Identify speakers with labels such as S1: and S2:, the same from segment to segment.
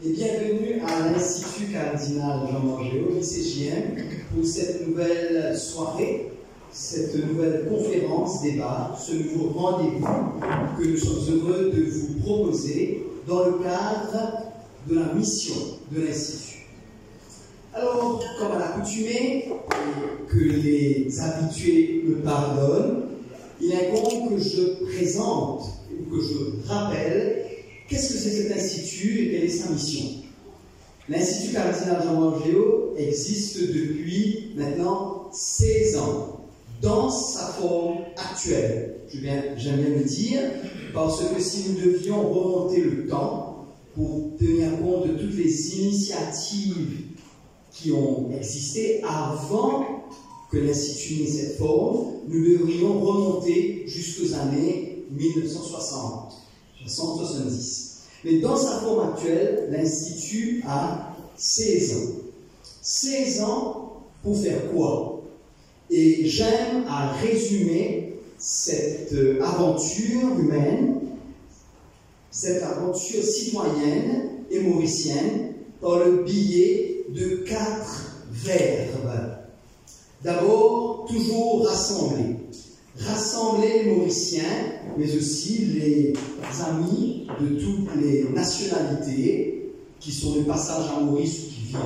S1: et bienvenue à l'Institut Cardinal Jean-Margéau, l'ICJM, pour cette nouvelle soirée, cette nouvelle conférence, débat, ce nouveau rendez-vous que nous sommes heureux de vous proposer dans le cadre de la mission de l'Institut. Alors, comme à l'accoutumée, que les habitués me pardonnent, il incombe que je présente, ou que je rappelle, qu'est-ce que c'est cet institut et quelle est sa mission. L'Institut Cardinal Jean-Margéau existe depuis maintenant 16 ans, dans sa forme actuelle. J'aime bien le dire, parce que si nous devions remonter le temps pour tenir compte de toutes les initiatives qui ont existé avant que l'Institut n'ait cette forme, nous devrions remonter jusqu'aux années 1960, 70. Mais dans sa forme actuelle, l'Institut a 16 ans. 16 ans pour faire quoi? Et j'aime à résumer cette aventure humaine, cette aventure citoyenne et mauricienne par le biais de 4 verbes. D'abord, toujours rassembler. Rassembler les Mauriciens, mais aussi les amis de toutes les nationalités qui sont de passage à Maurice ou qui vivent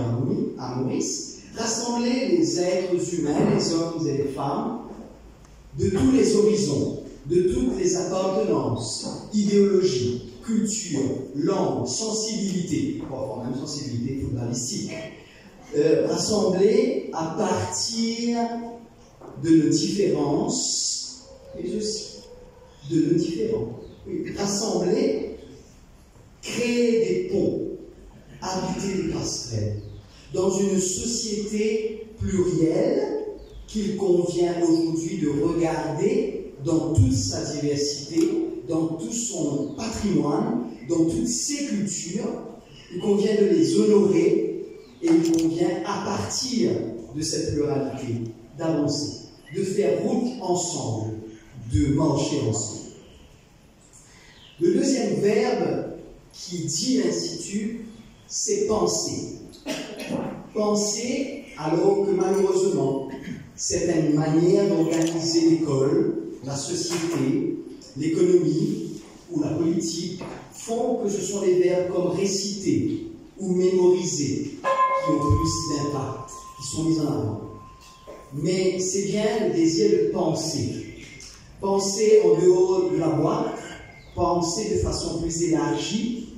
S1: à Maurice. Rassembler les êtres humains, les hommes et les femmes, de tous les horizons, de toutes les appartenances, idéologies, culture, langue, sensibilité, parfois même sensibilité footballistique. Rassembler à partir de nos différences, mais aussi de nos différents. Rassembler, créer des ponts, habiter des passerelles, dans une société plurielle qu'il convient aujourd'hui de regarder dans toute sa diversité, dans tout son patrimoine, dans toutes ses cultures. Il convient de les honorer et il convient, à partir de cette pluralité, d'avancer, de faire route ensemble, de marcher ensemble. Le deuxième verbe qui dit l'Institut, c'est penser. Penser, alors que malheureusement, certaines manières d'organiser l'école, la société, l'économie ou la politique font que ce sont les verbes comme réciter ou mémoriser qui ont plus d'impact, qui sont mis en avant. Mais c'est bien le désir de penser. Penser en dehors de la boîte, penser de façon plus élargie,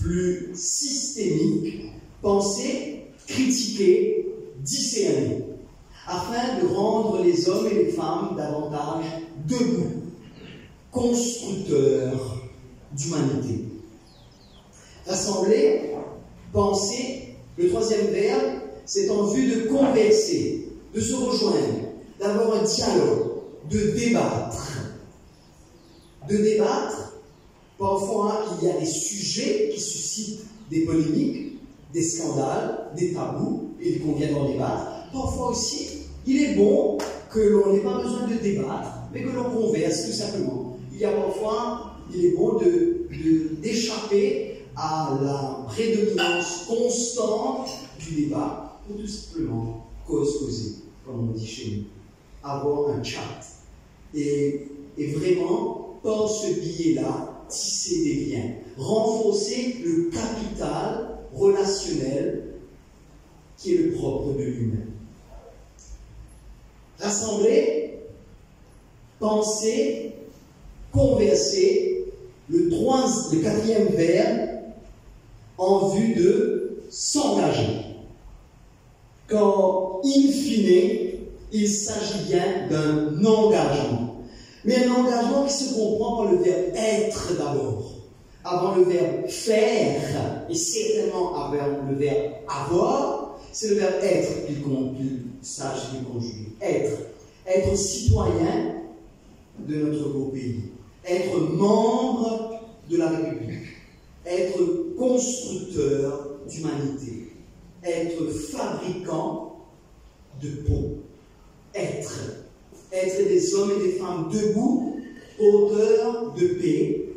S1: plus systémique, penser, critiquer, discerner, afin de rendre les hommes et les femmes davantage debout, constructeurs d'humanité. Rassembler, penser, le troisième verbe, c'est en vue de converser, de se rejoindre, d'avoir un dialogue, de débattre. De débattre, parfois il y a des sujets qui suscitent des polémiques, des scandales, des tabous, et il convient d'en débattre. Parfois aussi, il est bon que l'on n'ait pas besoin de débattre, mais que l'on converse tout simplement. Il y a parfois, il est bon d'échapper à la prédominance constante du débat, ou tout simplement causer, comme on dit chez nous, avoir un chat. Et vraiment, par ce biais-là, tisser des liens, renforcer le capital relationnel qui est le propre de l'humain. Rassembler, penser, converser, le quatrième verbe, en vue de s'engager. Quand, in fine, il s'agit bien d'un engagement. Mais un engagement qui se comprend par le verbe être d'abord, avant le verbe faire, et certainement avant le verbe avoir, c'est le verbe être qu'il s'agit de conjuguer. Être citoyen de notre beau pays, être membre de la République, être constructeur d'humanité, être fabricant de ponts, être des hommes et des femmes debout, porteurs de paix,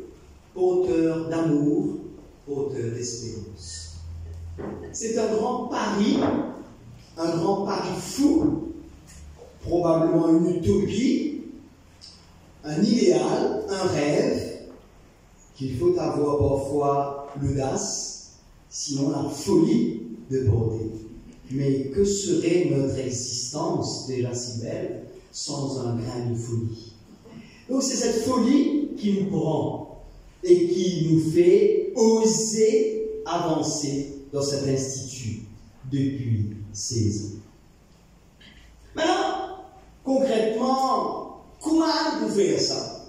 S1: porteurs d'amour, porteurs d'espérance. C'est un grand pari fou, probablement une utopie, un idéal, un rêve, qu'il faut avoir parfois l'audace, sinon la folie de porter. Mais que serait notre existence, déjà si belle, sans un grain de folie? Donc c'est cette folie qui nous prend et qui nous fait oser avancer dans cet institut depuis 16 ans. Maintenant, concrètement, comment nous faire ça?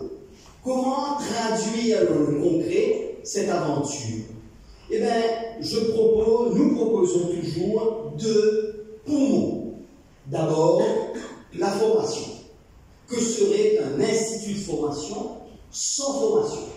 S1: Comment traduire dans le concret cette aventure? Eh bien, nous proposons toujours deux poumons. D'abord, la formation. Que serait un institut de formation sans formation?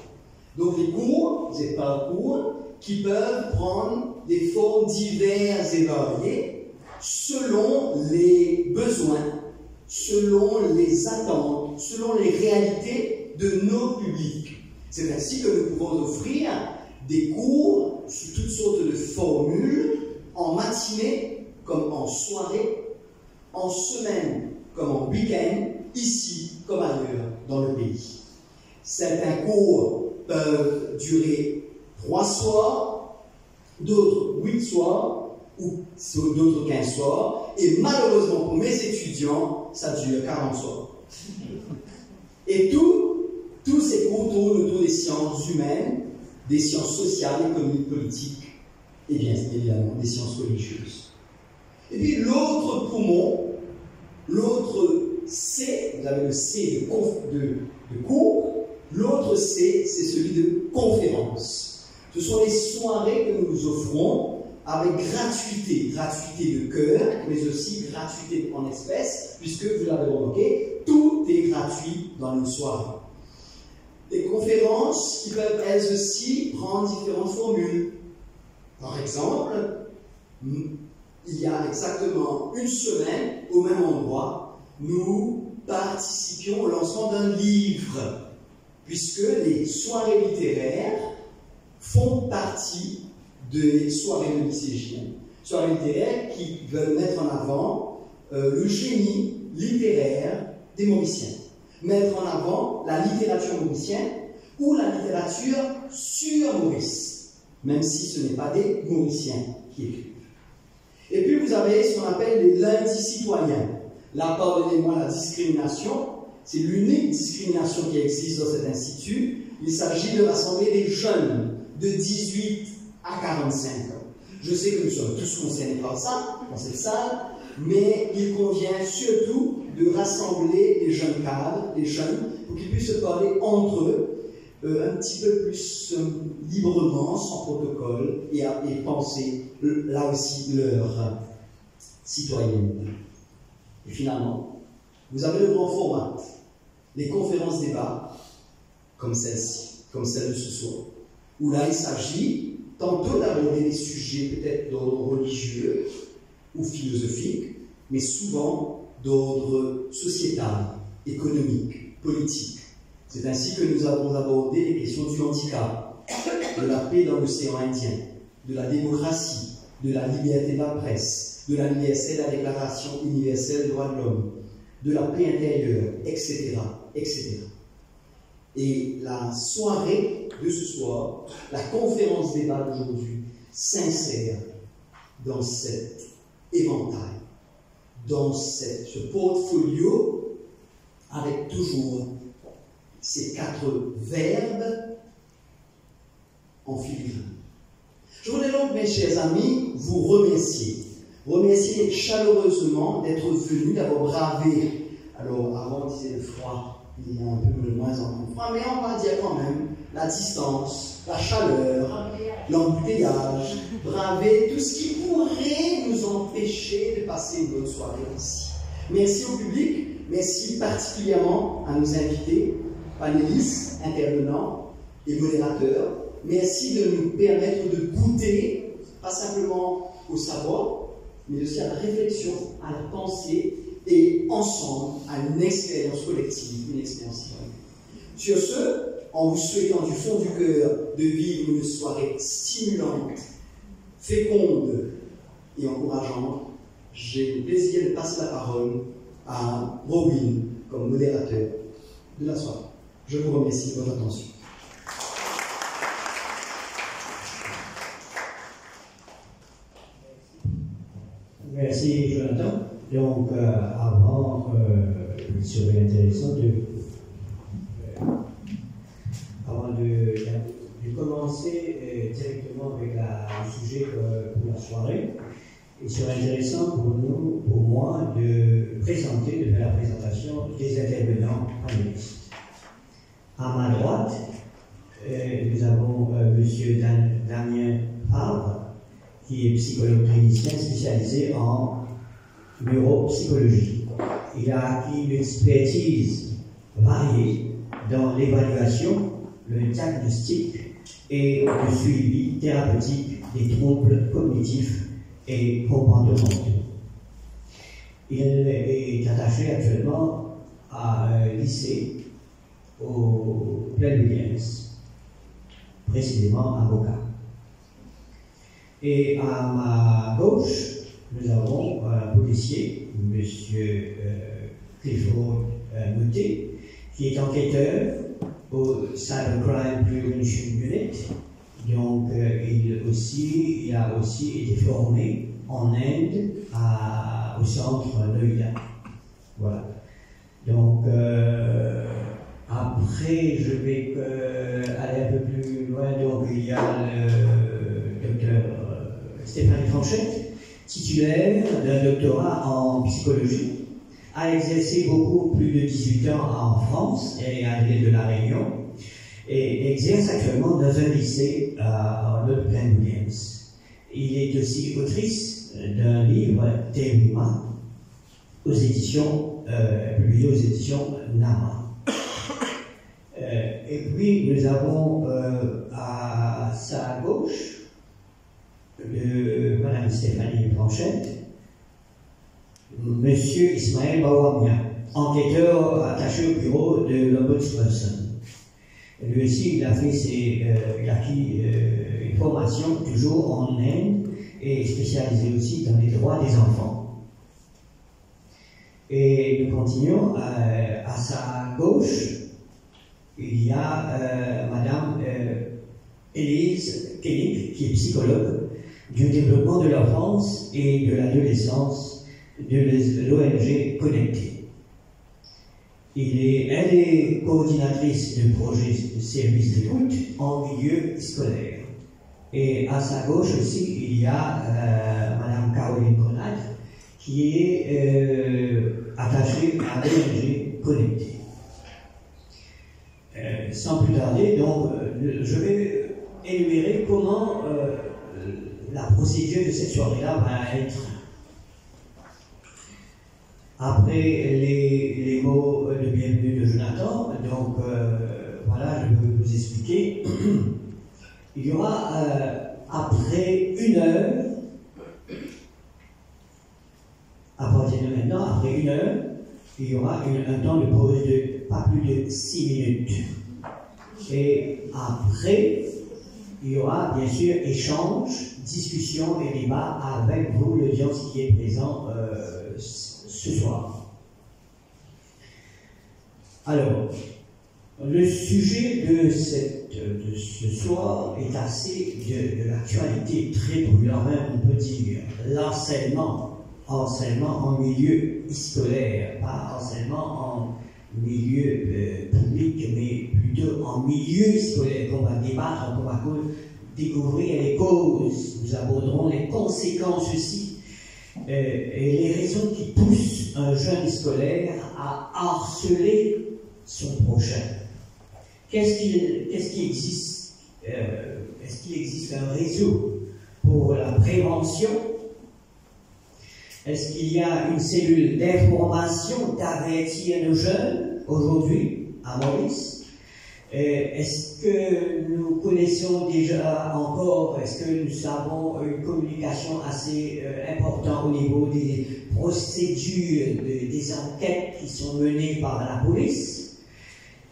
S1: Donc les cours, des parcours qui peuvent prendre des formes diverses et variées selon les besoins, selon les attentes, selon les réalités de nos publics. C'est ainsi que nous pouvons offrir des cours sous toutes sortes de formules, en matinée comme en soirée, en semaine comme en week-end, ici comme ailleurs dans le pays. Certains cours peuvent durer 3 soirs, d'autres 8 soirs, ou d'autres 15 soirs, et malheureusement pour mes étudiants, ça dure 40 soirs. Et tous ces cours tournent autour des sciences humaines, des sciences sociales, économiques, politiques, et bien évidemment des sciences religieuses. Et puis l'autre poumon, l'autre C, vous avez le C de cours, l'autre C, c'est celui de conférence. Ce sont les soirées que nous nous offrons avec gratuité de cœur, mais aussi gratuité en espèces, puisque vous l'avez remarqué, tout est gratuit dans nos soirées. Des conférences qui peuvent elles aussi prendre différentes formules. Par exemple, il y a exactement une semaine, au même endroit, nous participions au lancement d'un livre, puisque les soirées littéraires font partie des soirées de lycégiennes. Soirées littéraires qui veulent mettre en avant le génie littéraire des Mauriciens. Mettre en avant la littérature mauricienne ou la littérature sur Maurice, même si ce n'est pas des Mauriciens qui écrivent. Et puis vous avez ce qu'on appelle les lundis citoyens. Là, pardonnez-moi la discrimination, c'est l'unique discrimination qui existe dans cet institut. Il s'agit de rassembler des jeunes de 18 à 45 ans. Je sais que nous sommes tous concernés par ça, dans cette salle, mais il convient surtout de rassembler les jeunes cadres, les jeunes, pour qu'ils puissent se parler entre eux un petit peu plus librement, sans protocole, et penser là aussi leur citoyenneté. Et finalement, vous avez le grand format, les conférences débats, comme celle-ci, comme celle de ce soir, où là il s'agit tantôt d'aborder des sujets peut-être d'ordre religieux ou philosophique, mais souvent d'ordre sociétal, économique, politique. C'est ainsi que nous avons abordé les questions du handicap, de la paix dans l'océan Indien, de la démocratie, de la liberté de la presse, de l'anniversaire de la Déclaration universelle des droits de l'homme, de la paix intérieure, etc., etc. Et la soirée de ce soir, la conférence débat d'aujourd'hui, s'insère dans cet éventail, dans ce portfolio, avec toujours ces 4 verbes en filigrane. Je voudrais donc, mes chers amis, vous remercier chaleureusement d'être venus, d'avoir bravé. Alors, avant, on disait le froid, il y a un peu de moins en moins froid, mais on va dire quand même la distance, la chaleur, l'embouteillage, braver tout ce qui pourrait nous empêcher de passer une bonne soirée ici. Merci au public, merci particulièrement à nos invités, panélistes, intervenants et modérateurs. Merci de nous permettre de goûter, pas simplement au savoir, mais aussi à la réflexion, à la pensée et ensemble à une expérience collective, une expérience citoyenne. Sur ce, en vous souhaitant du fond du cœur de vivre une soirée stimulante, féconde et encourageante, j'ai le plaisir de passer la parole à Robin comme modérateur de la soirée. Je vous remercie de votre attention.
S2: Merci Jonathan. Donc il serait intéressant avant de commencer directement avec le sujet pour la soirée, il serait intéressant pour moi, de faire la présentation des intervenants panélistes. À ma droite, nous avons M. Damien Favre, qui est psychologue clinicien spécialisé en neuropsychologie. Il a acquis une expertise variée dans l'évaluation, le diagnostic et le suivi thérapeutique des troubles cognitifs et comportementaux. Il est attaché actuellement à un lycée au Plaine-Williams, précisément avocat. Et à ma gauche, nous avons un policier, M. Clifford Moutet, qui est enquêteur au Cybercrime Prevention Unit. Donc, il a aussi été formé en Inde au centre Noida. Voilà. Donc, après, je vais aller un peu plus loin. Donc, il y a le docteur Stéphanie Franchette, titulaire d'un doctorat en psychologie, a exercé plus de 18 ans en France et à l'île de la Réunion, et exerce actuellement dans un lycée en Plaine-Williams. Il est aussi autrice d'un livre, Théma, publié aux éditions Nama. Et puis nous avons à sa gauche Madame Stéphanie Franchette, Monsieur Ismaël Bawamia, enquêteur attaché au bureau de l'Ombudsperson. Lui aussi, il a acquis une formation toujours en Inde et spécialisé aussi dans les droits des enfants. Et nous continuons à sa gauche. Il y a Madame Élise Kénik, qui est psychologue du développement de l'enfance et de l'adolescence de l'ONG Connecté. Elle est coordinatrice du projet de service d'écoute en milieu scolaire. Et à sa gauche aussi, il y a Madame Caroline Conad, qui est attachée à l'ONG Connecté. Sans plus tarder, donc, je vais énumérer comment la procédure de cette soirée-là va être. Après les mots de bienvenue de Jonathan, donc voilà, je vais vous expliquer. Il y aura après 1 heure, à partir de maintenant, après 1 heure, il y aura un temps de pause de pas plus de 6 minutes. Et après, il y aura bien sûr échange, discussion et débat avec vous, l'audience qui est présent ce soir. Alors, le sujet de ce soir est assez de l'actualité, très brûlant, on peut dire. L'enseignement en milieu scolaire, pas enseignement en milieu public, mais plutôt en milieu scolaire, qu'on va débattre, qu'on va découvrir les causes, nous aborderons les conséquences aussi, et les raisons qui poussent un jeune scolaire à harceler son prochain. Qu'est-ce qui existe? Est-ce qu'il existe un réseau pour la prévention? Est-ce qu'il y a une cellule d'information d'avertir nos jeunes aujourd'hui à Maurice? Est-ce que nous connaissons déjà encore, est-ce que nous avons une communication assez importante au niveau des procédures, des enquêtes qui sont menées par la police?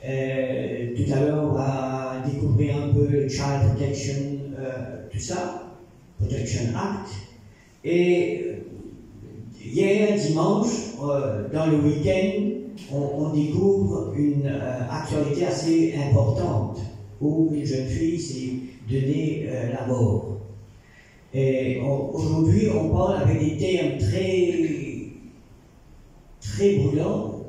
S2: Tout à l'heure, on va découvrir un peu le child protection, tout ça. Protection Act. Et hier, dimanche, dans le week-end, on découvre une actualité assez importante où une jeune fille s'est donnée la mort. Et aujourd'hui, on parle avec des termes très brûlants,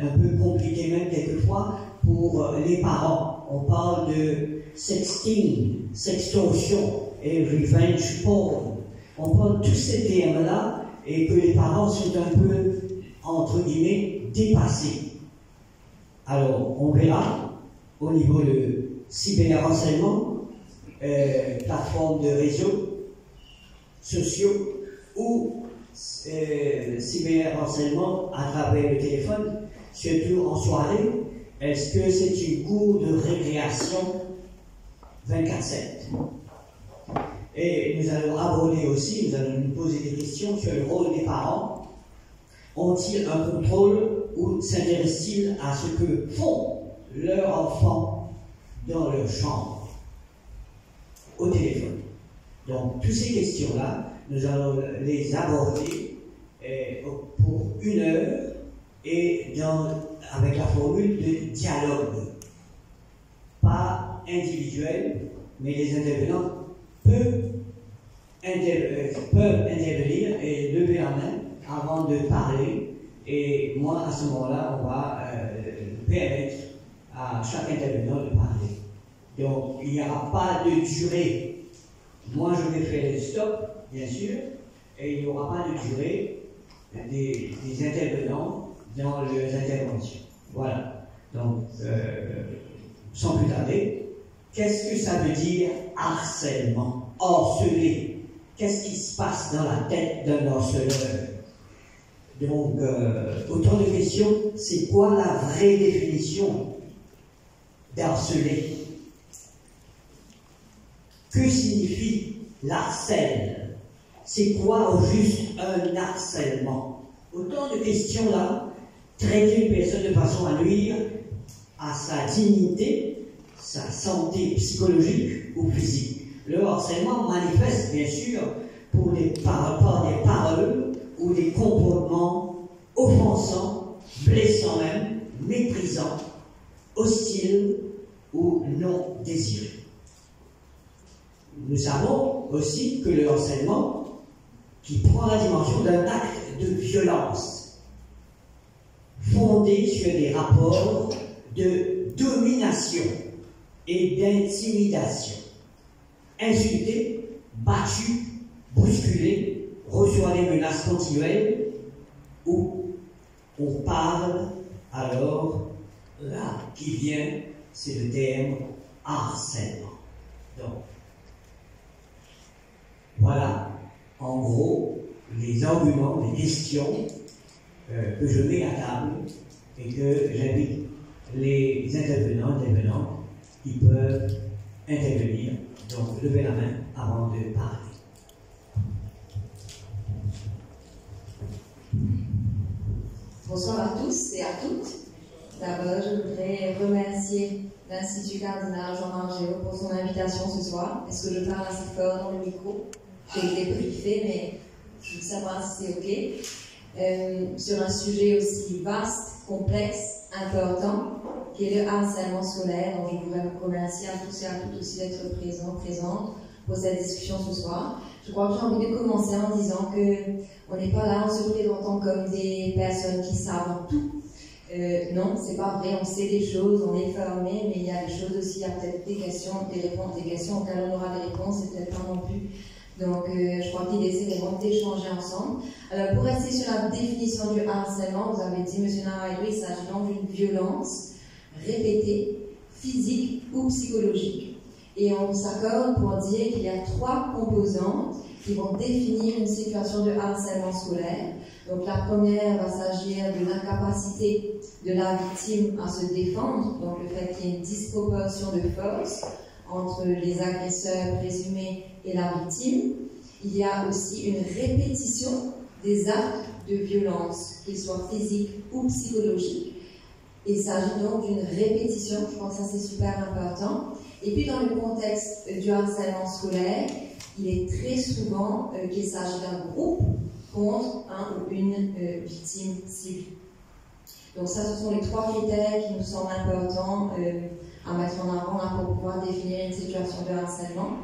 S2: un peu compliqués même quelquefois pour les parents. On parle de sexting, sextorsion et revenge porn. On parle de tous ces termes-là et que les parents sont un peu, entre guillemets, dépassés. Alors, on verra au niveau de cyberharcèlement, plateformes de réseaux sociaux ou cyberharcèlement à travers le téléphone, surtout en soirée. Est-ce que c'est une cour de récréation 24/7? Et nous allons aborder aussi, nous allons nous poser des questions sur le rôle des parents. Ont-ils un contrôle ou s'intéressent-ils à ce que font leurs enfants dans leur chambre, au téléphone? Donc, toutes ces questions-là, nous allons les aborder pour 1 heure et avec la formule de dialogue. Pas individuel, mais les intervenants peuvent intervenir et lever la main avant de parler. Et moi, à ce moment-là, on va permettre à chaque intervenant de parler. Donc, il n'y aura pas de durée. Moi, je vais faire le stop, bien sûr, et il n'y aura pas de durée des intervenants dans leurs interventions. Voilà. Donc, sans plus tarder, qu'est-ce que ça veut dire harcèlement, harceler? Qu'est-ce qui se passe dans la tête d'un harceleur? Donc, autant de questions. C'est quoi la vraie définition d'harceler? Que signifie l'harcèle? C'est quoi au juste un harcèlement? Autant de questions là, traiter une personne de façon à nuire à sa dignité, sa santé psychologique ou physique. Le harcèlement manifeste bien sûr par des paroles ou des comportements offensants, blessants même, méprisants, hostiles ou non désirés. Nous savons aussi que le harcèlement, qui prend la dimension d'un acte de violence, fondé sur des rapports de domination et d'intimidation, insulté, battu, bousculé, reçoit des menaces continuelles, où on parle alors, là, qui vient, c'est le terme harcèlement. Donc, voilà, en gros, les arguments, les questions que je mets à table et que j'invite les intervenants qui peuvent intervenir. Donc, levez la main avant de parler.
S3: Bonsoir à tous et à toutes. D'abord, je voudrais remercier l'Institut Cardinal Jean-Marc Géo pour son invitation ce soir. Est-ce que je parle assez fort dans le micro? J'ai été briefée, mais je veux savoir si c'est OK. Sur un sujet aussi vaste, complexe, important, qui est le harcèlement scolaire. Donc, je voudrais vous remercier à tous et à toutes aussi d'être présentes pour cette discussion ce soir. Je crois que j'ai envie de commencer en disant qu'on n'est pas là en se présentant comme des personnes qui savent tout. Non, c'est pas vrai, on sait des choses, on est formé, mais il y a des choses aussi, il y a peut-être des questions, des réponses, des questions auxquelles on aura des réponses, et peut-être pas non plus. Donc, je crois que l'idée, c'est vraiment d'échanger ensemble. Alors, pour rester sur la définition du harcèlement, vous avez dit, M. Naraidou, il s'agit donc d'une violence répétée, physique ou psychologique. Et on s'accorde pour dire qu'il y a 3 composantes qui vont définir une situation de harcèlement scolaire. Donc la première va s'agir de l'incapacité de la victime à se défendre, donc le fait qu'il y ait une disproportion de force entre les agresseurs présumés et la victime. Il y a aussi une répétition des actes de violence, qu'ils soient physiques ou psychologiques. Il s'agit donc d'une répétition, je pense que ça c'est super important. Et puis dans le contexte du harcèlement scolaire, il est très souvent qu'il s'agit d'un groupe contre un ou une victime cible. Donc ça, ce sont les 3 critères qui nous semblent importants à mettre en avant là, pour pouvoir définir une situation de harcèlement.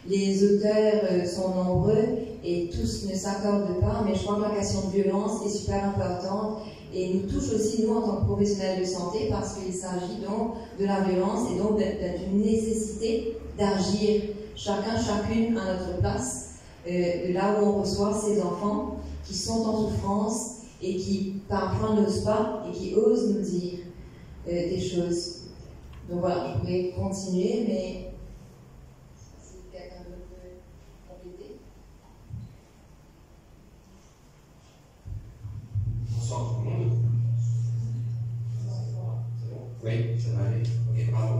S3: Les auteurs sont nombreux et tous ne s'accordent pas, mais je crois que la question de violence est super importante et nous touche aussi, nous, en tant que professionnels de santé, parce qu'il s'agit donc de la violence et donc d'une nécessité d'agir chacun, chacune à notre place, de là où on reçoit ces enfants qui sont en souffrance et qui parfois n'osent pas et qui osent nous dire des choses. Donc voilà, je pourrais continuer, mais si quelqu'un d'autre peut compléter.
S4: Bonsoir tout le monde. Oui, ça va aller. Ok, bravo.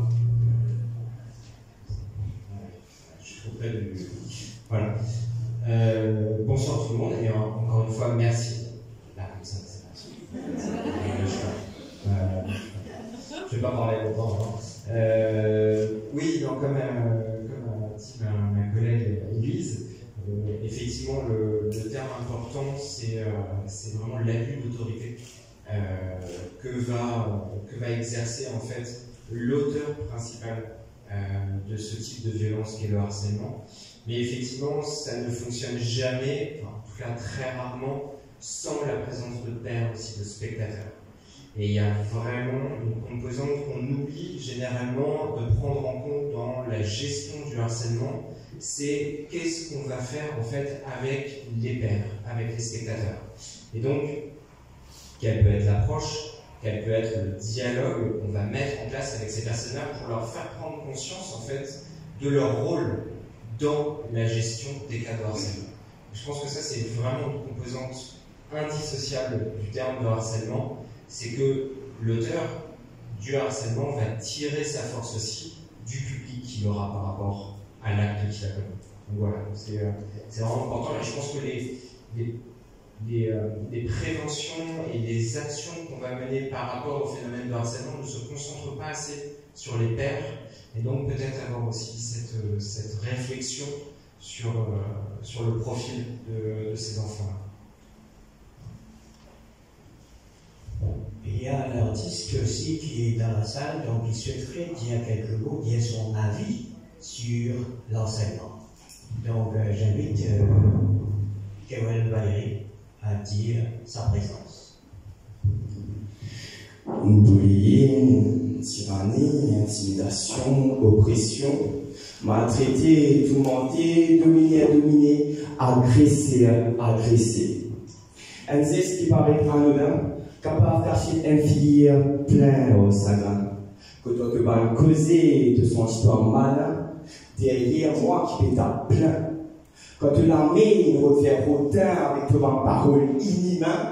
S4: Je suis trop près du... Voilà. Bonsoir tout le monde et encore une fois, merci. Là, comme ça, c'est parti. Je ne vais pas parler longtemps. Oui, donc, comme a dit ma collègue Élise, effectivement, le terme important, c'est vraiment l'abus d'autorité que va exercer en fait l'auteur principal de ce type de violence qu'est le harcèlement. Mais effectivement, ça ne fonctionne jamais, enfin, en tout cas très rarement, sans la présence de pairs aussi, de spectateurs. Et il y a vraiment une composante qu'on oublie généralement de prendre en compte dans la gestion du harcèlement, c'est qu'est-ce qu'on va faire en fait avec les pairs, avec les spectateurs. Et donc, quelle peut être l'approche, quel peut être le dialogue qu'on va mettre en place avec ces personnes-là pour leur faire prendre conscience en fait de leur rôle dans la gestion des cas de harcèlement. Je pense que ça c'est vraiment une composante indissociable du terme de harcèlement, c'est que l'auteur du harcèlement va tirer sa force aussi du public qu'il aura par rapport à l'acte qu'il a commis. Donc voilà, c'est vraiment important et je pense que les préventions et les actions qu'on va mener par rapport au phénomène de harcèlement ne se concentrent pas assez sur les pairs et donc peut-être avoir aussi cette réflexion sur le profil de ces enfants-là.
S2: Il y a un artiste aussi qui est dans la salle, donc il souhaiterait dire quelques mots, dire son avis sur l'enseignement. Donc j'invite Kewel Valérie à dire sa présence.
S5: Bullying, tyrannie, intimidation, oppression, maltraiter, tourmenter, dominer, agresser. Un geste qui paraît anodin, capable d'acheter un fille plein au chagrin. Que toi que vas causer de son histoire mal, derrière moi qui pète à plein. Quand la main revient autant avec une parole inhumaine,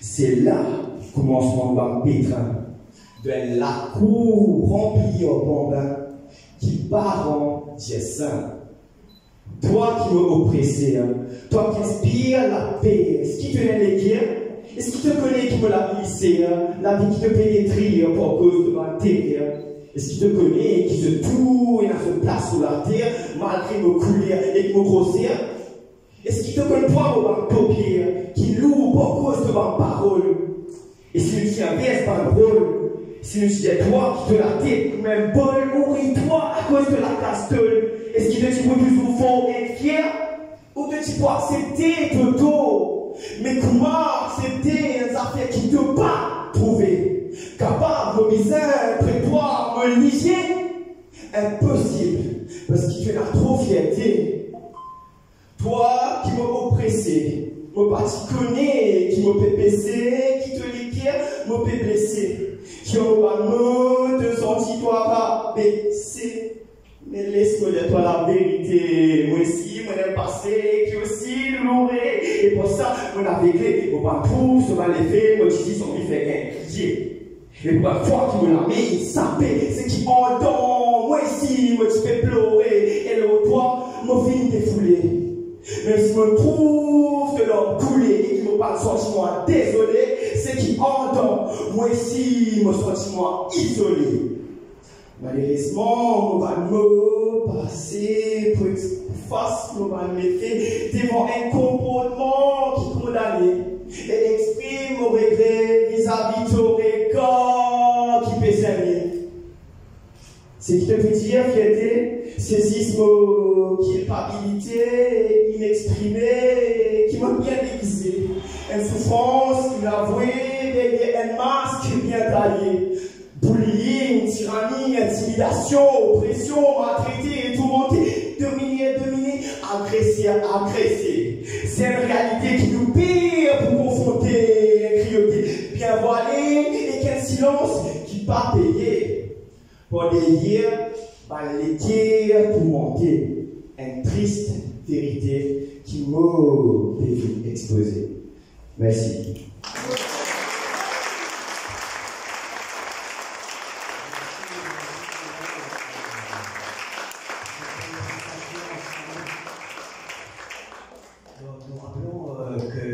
S5: c'est là le commencement d'un pétrin. De la cour remplie au bambin, qui part en dessin. Toi qui m'as oppressé, toi qui inspires la paix, est-ce qui te donne les guerres? Est-ce qu'il te connaît qui me l'a glissé, la vie qui te pénétrait pour cause de ma terre? Est-ce qu'il te connaît qui se tourne à se place sur la terre, malgré me couler et me grossir? Est-ce qu'il te connaît pas mon paupière, qui loue pour cause de ma parole? Et si nous tiens bien, pas drôle. Si nous disons toi qui te la tête, même bol, mouris-toi à cause de la casse-teule. Est-ce qu'il te dit plus au fond être fier? Ou te dit pour accepter Toto? Mais comment accepter une affaire qui ne peut pas trouver? Capable de misère, prépare, me lier? Impossible, parce que tu as trop fierté. Toi qui m'as oppressé, me pas t'y connais, qui m'a pépincé, qui te liquide, m'a blessé. Qui ont pas de senti toi pas baisser. Mais laisse-moi dire toi la vérité. Moi aussi, mon aime passé, qui aussi louré. Et pour ça, mon aveuglé, mon pas tout, ce mal fait, mon titi, son vie fait un dieu. Et pour la fois qui me l'a mis, sapé, c'est qui entend. Moi ici, moi tu fais pleurer. Et le toi, mon film défoulé. Même si je me trouve de l'homme coulé et qui me parle sentiment désolé, c'est qui entend. Moi ici, mon sentiment isolé. Malheureusement, on va me passer pour face, on va me mettre devant un comportement qui condamne et exprime mon regret vis-à-vis de ton regard qui peut s'aimer. Ce qui te veut dire fierté, saisisme, culpabilité, inexprimée, qui m'a bien déguisé. Une souffrance inavouée derrière un masque bien taillé. Bullying, tyrannie, intimidation, oppression, maltraité, tourmenté, dominer, agresser. C'est une réalité qui nous pire pour confronter un cruauté bien voilé et qu'un silence qui pas payé. Pour dire, les tourmenté, une triste vérité qui m'a été exposée. Merci.
S2: Nous rappelons que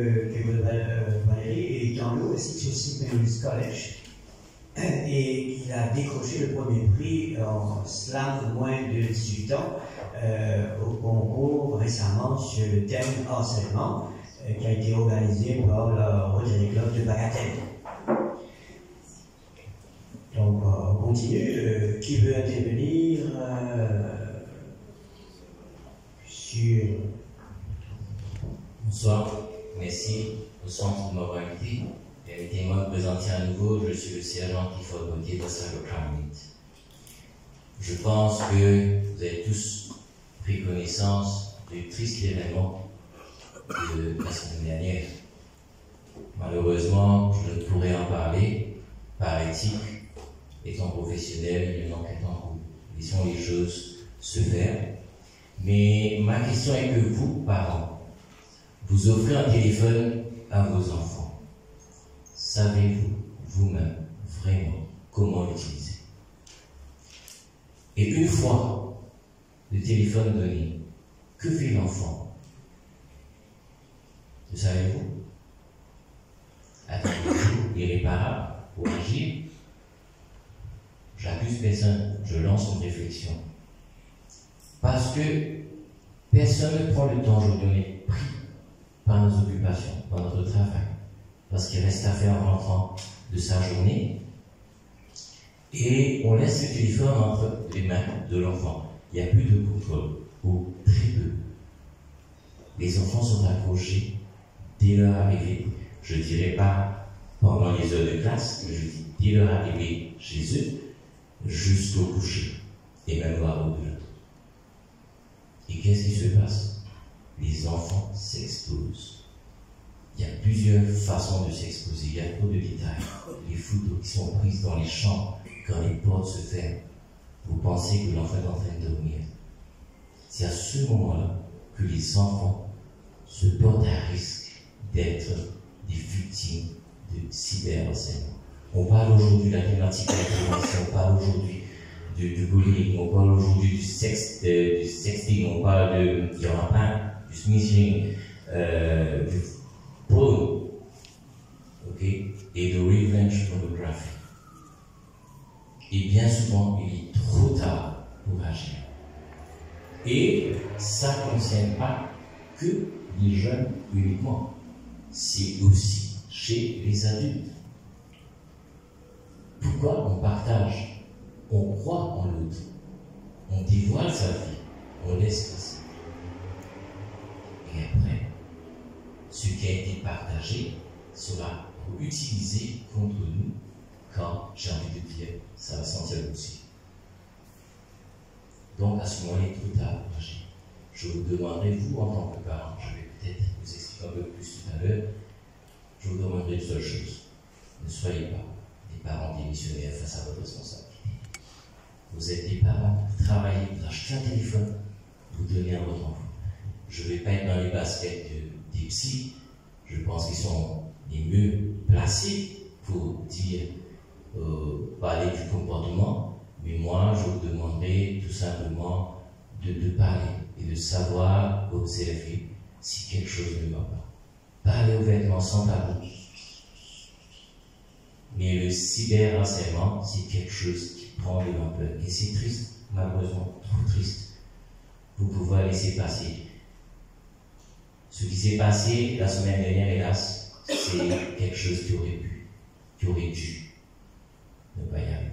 S2: Valérie est dans l'OSI St. Mary's College et il a décroché le premier prix en slam de moins de 18 ans au concours récemment sur le thème harcèlement qui a été organisé par le Rotary Club de Bagatelle. Donc on continue. Qui veut intervenir sur...
S6: Bonsoir, merci au centre de m'avoir invité. Permettez-moi de présenter à nouveau, je suis le sergent Clifford Gauthier de Cybercrime. Je pense que vous avez tous pris connaissance du triste événement de la semaine dernière. Malheureusement, je ne pourrais en parler par éthique. Étant professionnel, il y a une enquête en cours. Laissons les choses se faire. Mais ma question est que vous, parents, vous offrez un téléphone à vos enfants. Savez-vous vous-même vraiment comment l'utiliser? Et une fois le téléphone donné, que fait l'enfant? Le savez-vous? Attendez-vous irréparable pour agir? J'accuse personne, je lance une réflexion. Parce que personne ne prend le temps aujourd'hui, on est pris par nos occupations, par notre travail, parce qu'il reste à faire en rentrant de sa journée, et on laisse le téléphone entre les mains de l'enfant. Il n'y a plus de contrôle, ou très peu. Les enfants sont accrochés dès leur arrivée, je ne dirais pas pendant les heures de classe, mais je dis dès leur arrivée chez eux, jusqu'au coucher, et même au-delà. Et qu'est-ce qui se passe? Les enfants s'exposent. Il y a plusieurs façons de s'exposer, il y a trop de détails. Les photos qui sont prises dans les chambres, quand les portes se ferment, vous pensez que l'enfant est en train de dormir. C'est à ce moment-là que les enfants se portent à risque d'être des victimes de cyberharcèlement. On parle aujourd'hui de la thématique de la prévention, on parle aujourd'hui du bullying, on parle aujourd'hui du sexting, on parle du rapin, du smishing, du porn, et de revenge pornography. Et bien souvent, il est trop tard pour agir. Et ça ne concerne pas que les jeunes uniquement, c'est aussi chez les adultes. Pourquoi on partage? On croit en l'autre, on dévoile sa vie, on laisse passer. Et après, ce qui a été partagé sera utilisé contre nous quand, j'ai envie de dire, ça va sentir aussi. Donc à ce moment-là, il est trop tard pour agir. Je vous demanderai, vous en tant que parent, je vais peut-être vous expliquer un peu plus tout à l'heure, je vous demanderai une seule chose. Ne soyez pas des parents démissionnaires face à votre responsabilité. Vous êtes des parents, vous travaillez, vous achetez un téléphone, vous donnez à votre enfant. Je ne vais pas être dans les baskets des psys, je pense qu'ils sont les mieux placés pour dire, parler du comportement, mais moi je vous demanderai tout simplement de parler et de savoir observer si quelque chose ne va pas. Parlez ouvertement sans tabou. Mais le cyberharcèlement, c'est quelque chose qui prend de l'ampleur. Et c'est triste, malheureusement, trop triste, pour pouvoir laisser passer. Ce qui s'est passé la semaine dernière, hélas, c'est quelque chose qui aurait dû ne pas y arriver.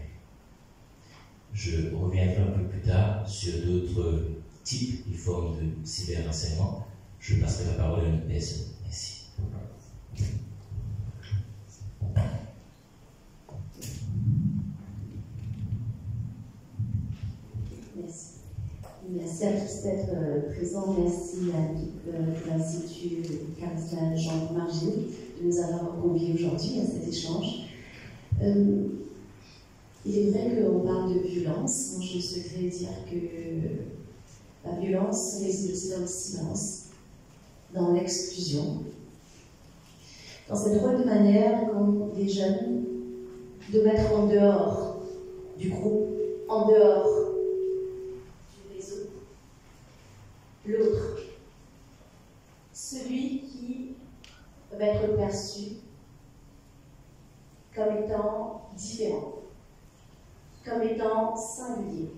S6: Je reviendrai un peu plus tard sur d'autres types et formes de cyberharcèlement. Je passerai la parole à une personne. Merci.
S7: Merci à tous d'être présents. Merci à l'Institut Caristan Jean Margil de nous avoir conviés aujourd'hui à cet échange. Il est vrai qu'on parle de violence. Moi, je souhaiterais dire que la violence réside aussi dans le silence, dans l'exclusion, dans cette drôle de manière qu'ont les jeunes de mettre en dehors du groupe, en dehors du réseau, l'autre, celui qui va être perçu comme étant différent, comme étant singulier,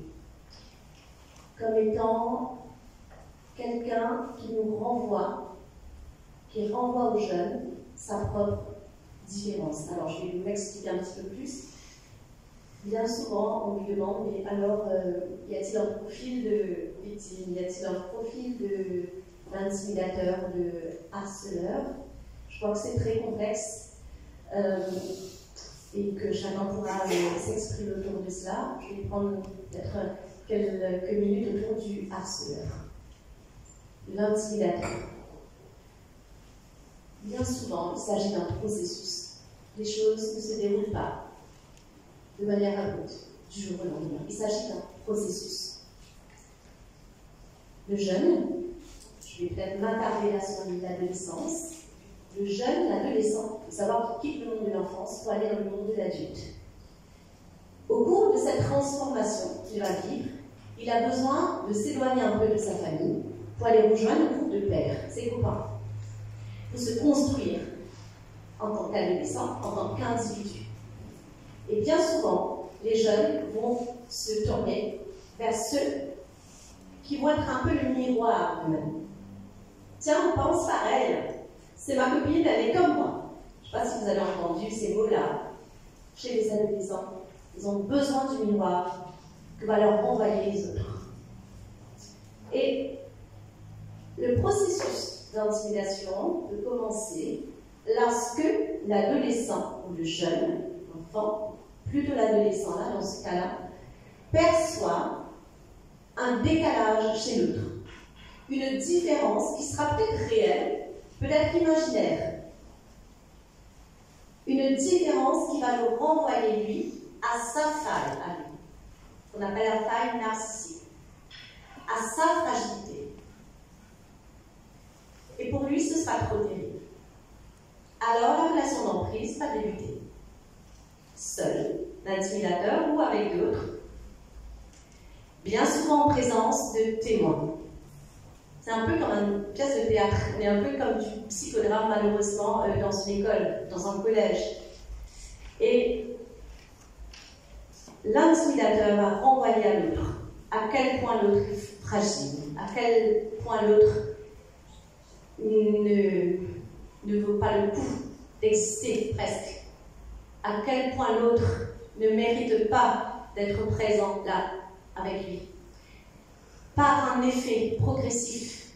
S7: comme étant quelqu'un qui nous renvoie, qui renvoie aux jeunes sa propre différence. Alors je vais vous l'expliquer un petit peu plus. Bien souvent, on lui demande, mais alors, y a-t-il un profil de victime, y a-t-il un profil d'intimidateur, de harceleur? Je crois que c'est très complexe et que chacun pourra s'exprimer autour de cela. Je vais prendre peut-être quelques minutes autour du harceleur, l'intimidateur. Bien souvent, il s'agit d'un processus. Les choses ne se déroulent pas de manière abrupte, du jour au lendemain. Il s'agit d'un processus. Le jeune, je vais peut-être m'attarder là sur l'adolescence, le jeune, l'adolescent, il faut savoir qu'il quitte le monde de l'enfance pour aller dans le monde de l'adulte. Au cours de cette transformation qu'il va vivre, il a besoin de s'éloigner un peu de sa famille pour aller rejoindre le groupe de pairs, ses copains, pour se construire en tant qu'adolescent, en tant qu'individu. Et bien souvent, les jeunes vont se tourner vers ceux qui vont être un peu le miroir d'eux-mêmes. Tiens, on pense pareil. C'est ma copine, elle est comme moi. Je ne sais pas si vous avez entendu ces mots-là. Chez les adolescents, ils ont besoin du miroir que va leur renvoyer les autres. Et le processus d'intimidation peut commencer lorsque l'adolescent ou le jeune, l'enfant, plutôt l'adolescent là, dans ce cas-là, perçoit un décalage chez l'autre. Une différence qui sera peut-être réelle, peut-être imaginaire. Une différence qui va le renvoyer, lui, à sa faille, à lui. On appelle la faille narcissique. À sa fragilité. Et pour lui, ce sera trop terrible. Alors, la relation d'emprise va débuter. Seul, l'intimidateur ou avec d'autres. Bien souvent en présence de témoins. C'est un peu comme une pièce de théâtre. On est un peu comme du psychodrame, malheureusement, dans une école, dans un collège. Et l'intimidateur va renvoyer à l'autre à quel point l'autre est fragile, à quel point l'autre ne vaut pas le coup d'exister presque, à quel point l'autre ne mérite pas d'être présent là avec lui. Par un effet progressif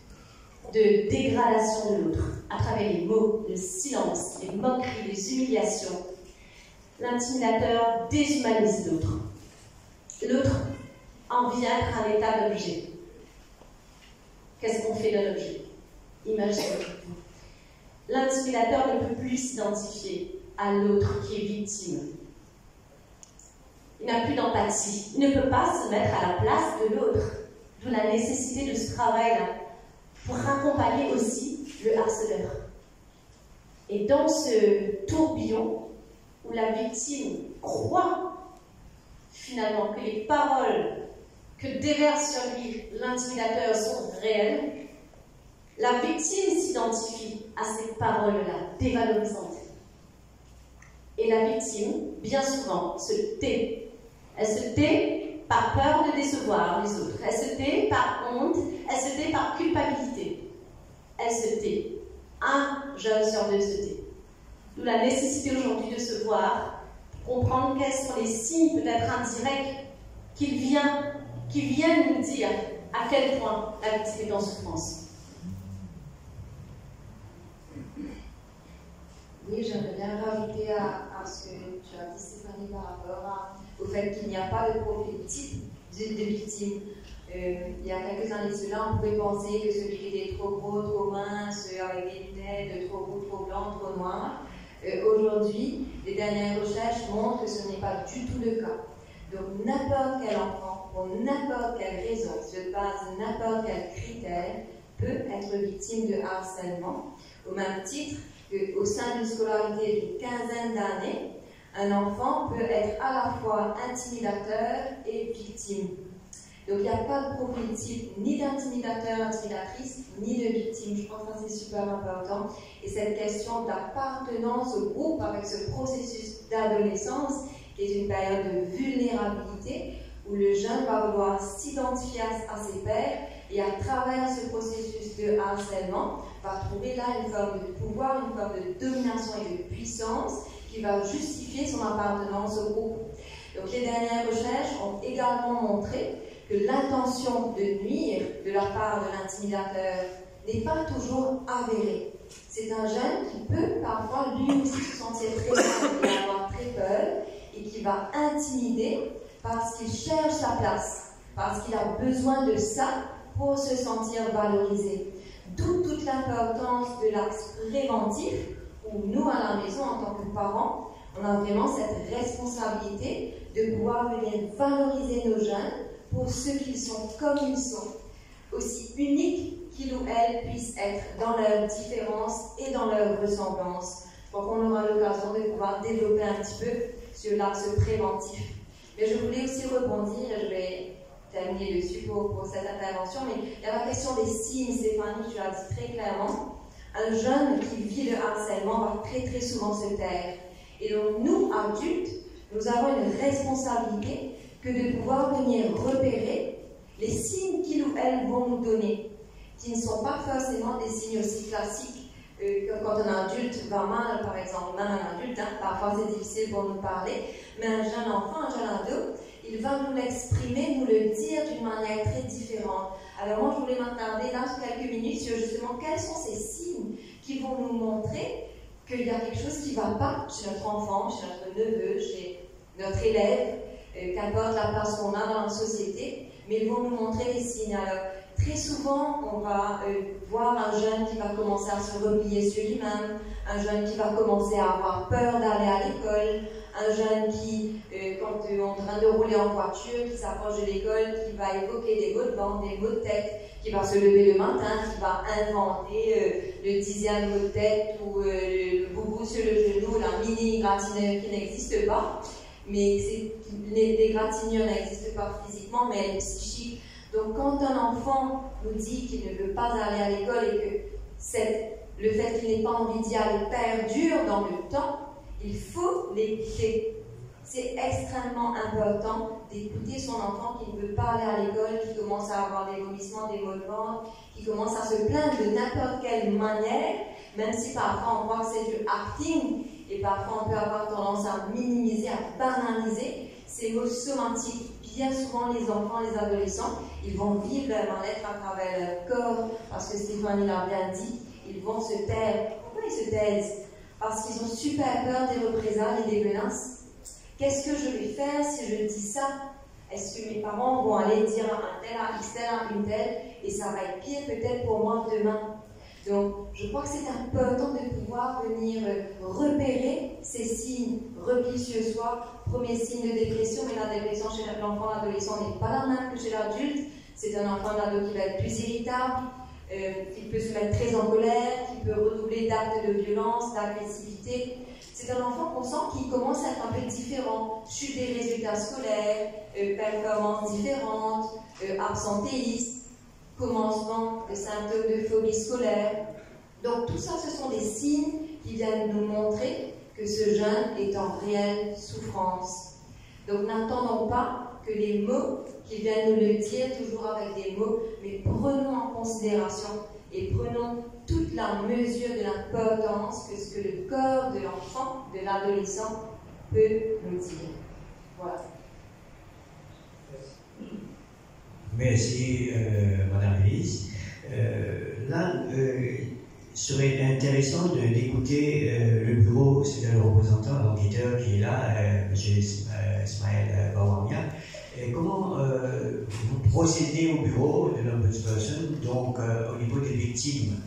S7: de dégradation de l'autre, à travers les mots, le silence, les moqueries, les humiliations, l'intimidateur déshumanise l'autre. L'autre en vient à un état d'objet. Qu'est-ce qu'on fait de l'objet? Imaginez-vous. L'intimidateur ne peut plus s'identifier à l'autre qui est victime. Il n'a plus d'empathie. Il ne peut pas se mettre à la place de l'autre. D'où la nécessité de ce travail-là pour accompagner aussi le harceleur. Et dans ce tourbillon où la victime croit finalement que les paroles que déverse sur lui l'intimidateur sont réelles, la victime s'identifie à ces paroles-là dévalorisantes. Et la victime, bien souvent, se tait. Elle se tait par peur de décevoir les autres. Elle se tait par honte. Elle se tait par culpabilité. Elle se tait. Un jeune sur deux se tait. D'où la nécessité aujourd'hui de se voir, comprendre quels sont les signes peut-être indirects qui viennent nous dire à quel point la victime est en souffrance.
S3: Oui, j'aimerais bien rajouter à ce que tu as dit, Stéphanie, par rapport au fait qu'il n'y a pas de profil type de victime. Il y a quelques années de cela, on pouvait penser que celui qui était trop gros, trop mince, avec des lunettes, trop roux, trop blanc, trop noir. Aujourd'hui, les dernières recherches montrent que ce n'est pas du tout le cas. Donc n'importe quel enfant, pour n'importe quelle raison, sur base de n'importe quel critère, peut être victime de harcèlement, au même titre qu'au sein d'une scolarité d'une quinzaine d'années, un enfant peut être à la fois intimidateur et victime. Donc il n'y a pas de profil type ni d'intimidateur, intimidatrice, ni de victime. Je pense que c'est super important. Et cette question d'appartenance au groupe avec ce processus d'adolescence, qui est une période de vulnérabilité, où le jeune va vouloir s'identifier à ses pairs et à travers ce processus de harcèlement, va trouver là une forme de pouvoir, une forme de domination et de puissance qui va justifier son appartenance au groupe. Donc les dernières recherches ont également montré que l'intention de nuire de la part de l'intimidateur n'est pas toujours avérée. C'est un jeune qui peut parfois lui aussi se sentir très mal et avoir très peur et qui va intimider parce qu'il cherche sa place, parce qu'il a besoin de ça pour se sentir valorisé. D'où toute l'importance de l'axe préventif où nous, à la maison, en tant que parents, on a vraiment cette responsabilité de pouvoir venir valoriser nos jeunes pour ceux qu'ils sont comme ils sont, aussi uniques qu'ils ou elles puissent être dans leurs différences et dans leurs ressemblances. Donc on aura l'occasion de pouvoir développer un petit peu sur l'axe préventif. Mais je voulais aussi rebondir, je vais terminer dessus pour cette intervention, mais il y a la question des signes. Stéphanie, tu as dit très clairement, un jeune qui vit le harcèlement va très très souvent se taire. Et donc nous, adultes, nous avons une responsabilité que de pouvoir venir repérer les signes qu'ils ou elles vont nous donner, qui ne sont pas forcément des signes aussi classiques que quand un adulte va mal, par exemple, même un adulte, parfois c'est difficile pour nous parler, mais un jeune enfant, un jeune ado, il va nous l'exprimer, nous le dire d'une manière très différente. Alors moi, je voulais m'attarder là sur quelques minutes sur justement quels sont ces signes qui vont nous montrer qu'il y a quelque chose qui ne va pas chez notre enfant, chez notre neveu, chez notre élève, qu'importe la place qu'on a dans la société, mais ils vont nous montrer des signes. Alors, très souvent, on va voir un jeune qui va commencer à se replier sur lui-même, un jeune qui va commencer à avoir peur d'aller à l'école, un jeune qui, quand on est en train de rouler en voiture, qui s'approche de l'école, qui va évoquer des maux de ventre, des maux de tête, qui va se lever le matin, qui va inventer le 10e mot de tête ou le boubou sur le genou, la mini égratignure qui n'existe pas. Mais les gratignures n'existent pas physiquement, mais elles sont psychiques. Donc quand un enfant nous dit qu'il ne veut pas aller à l'école et que le fait qu'il n'ait pas envie d'y aller perdure dans le temps, il faut l'écouter. C'est extrêmement important d'écouter son enfant qui ne veut pas aller à l'école, qui commence à avoir des vomissements, des maux de ventre, qui commence à se plaindre de n'importe quelle manière, même si parfois on croit que c'est du acting, et parfois on peut avoir tendance à minimiser, à banaliser ces mots somatiques. Bien souvent, les enfants, les adolescents, ils vont vivre leur mal-être à travers leur corps, parce que Stéphanie l'a bien dit, ils vont se taire. Pourquoi ils se taisent? Parce qu'ils ont super peur des représailles et des menaces. Qu'est-ce que je vais faire si je dis ça? Est-ce que mes parents vont aller dire à un tel, à X tel, à une telle, et ça va être pire peut-être pour moi demain? Donc, je crois que c'est important de pouvoir venir repérer ces signes, repli sur soi, premier signe de dépression, mais la dépression chez l'enfant, l'adolescent n'est pas la même que chez l'adulte. C'est un enfant d'ado qui va être plus irritable, qui peut se mettre très en colère, qui peut redoubler d'actes de violence, d'agressivité. C'est un enfant qu'on sent qui commence à être un peu différent, chute des résultats scolaires, performances différentes, absentéisme, commencement de symptômes de phobie scolaire. Donc tout ça, ce sont des signes qui viennent nous montrer que ce jeune est en réelle souffrance. Donc n'attendons pas que les mots qu'ils viennent nous le dire, toujours avec des mots, mais prenons en considération et prenons toute la mesure de l'importance que ce que le corps de l'enfant, de l'adolescent, peut nous dire. Voilà.
S2: Merci, Madame Elise. Là, il serait intéressant d'écouter le bureau, c'est le représentant, l'enquêteur qui est là, M. Ismaël Bawamia. Comment vous procédez au bureau de l'ombudsperson, donc au niveau des victimes?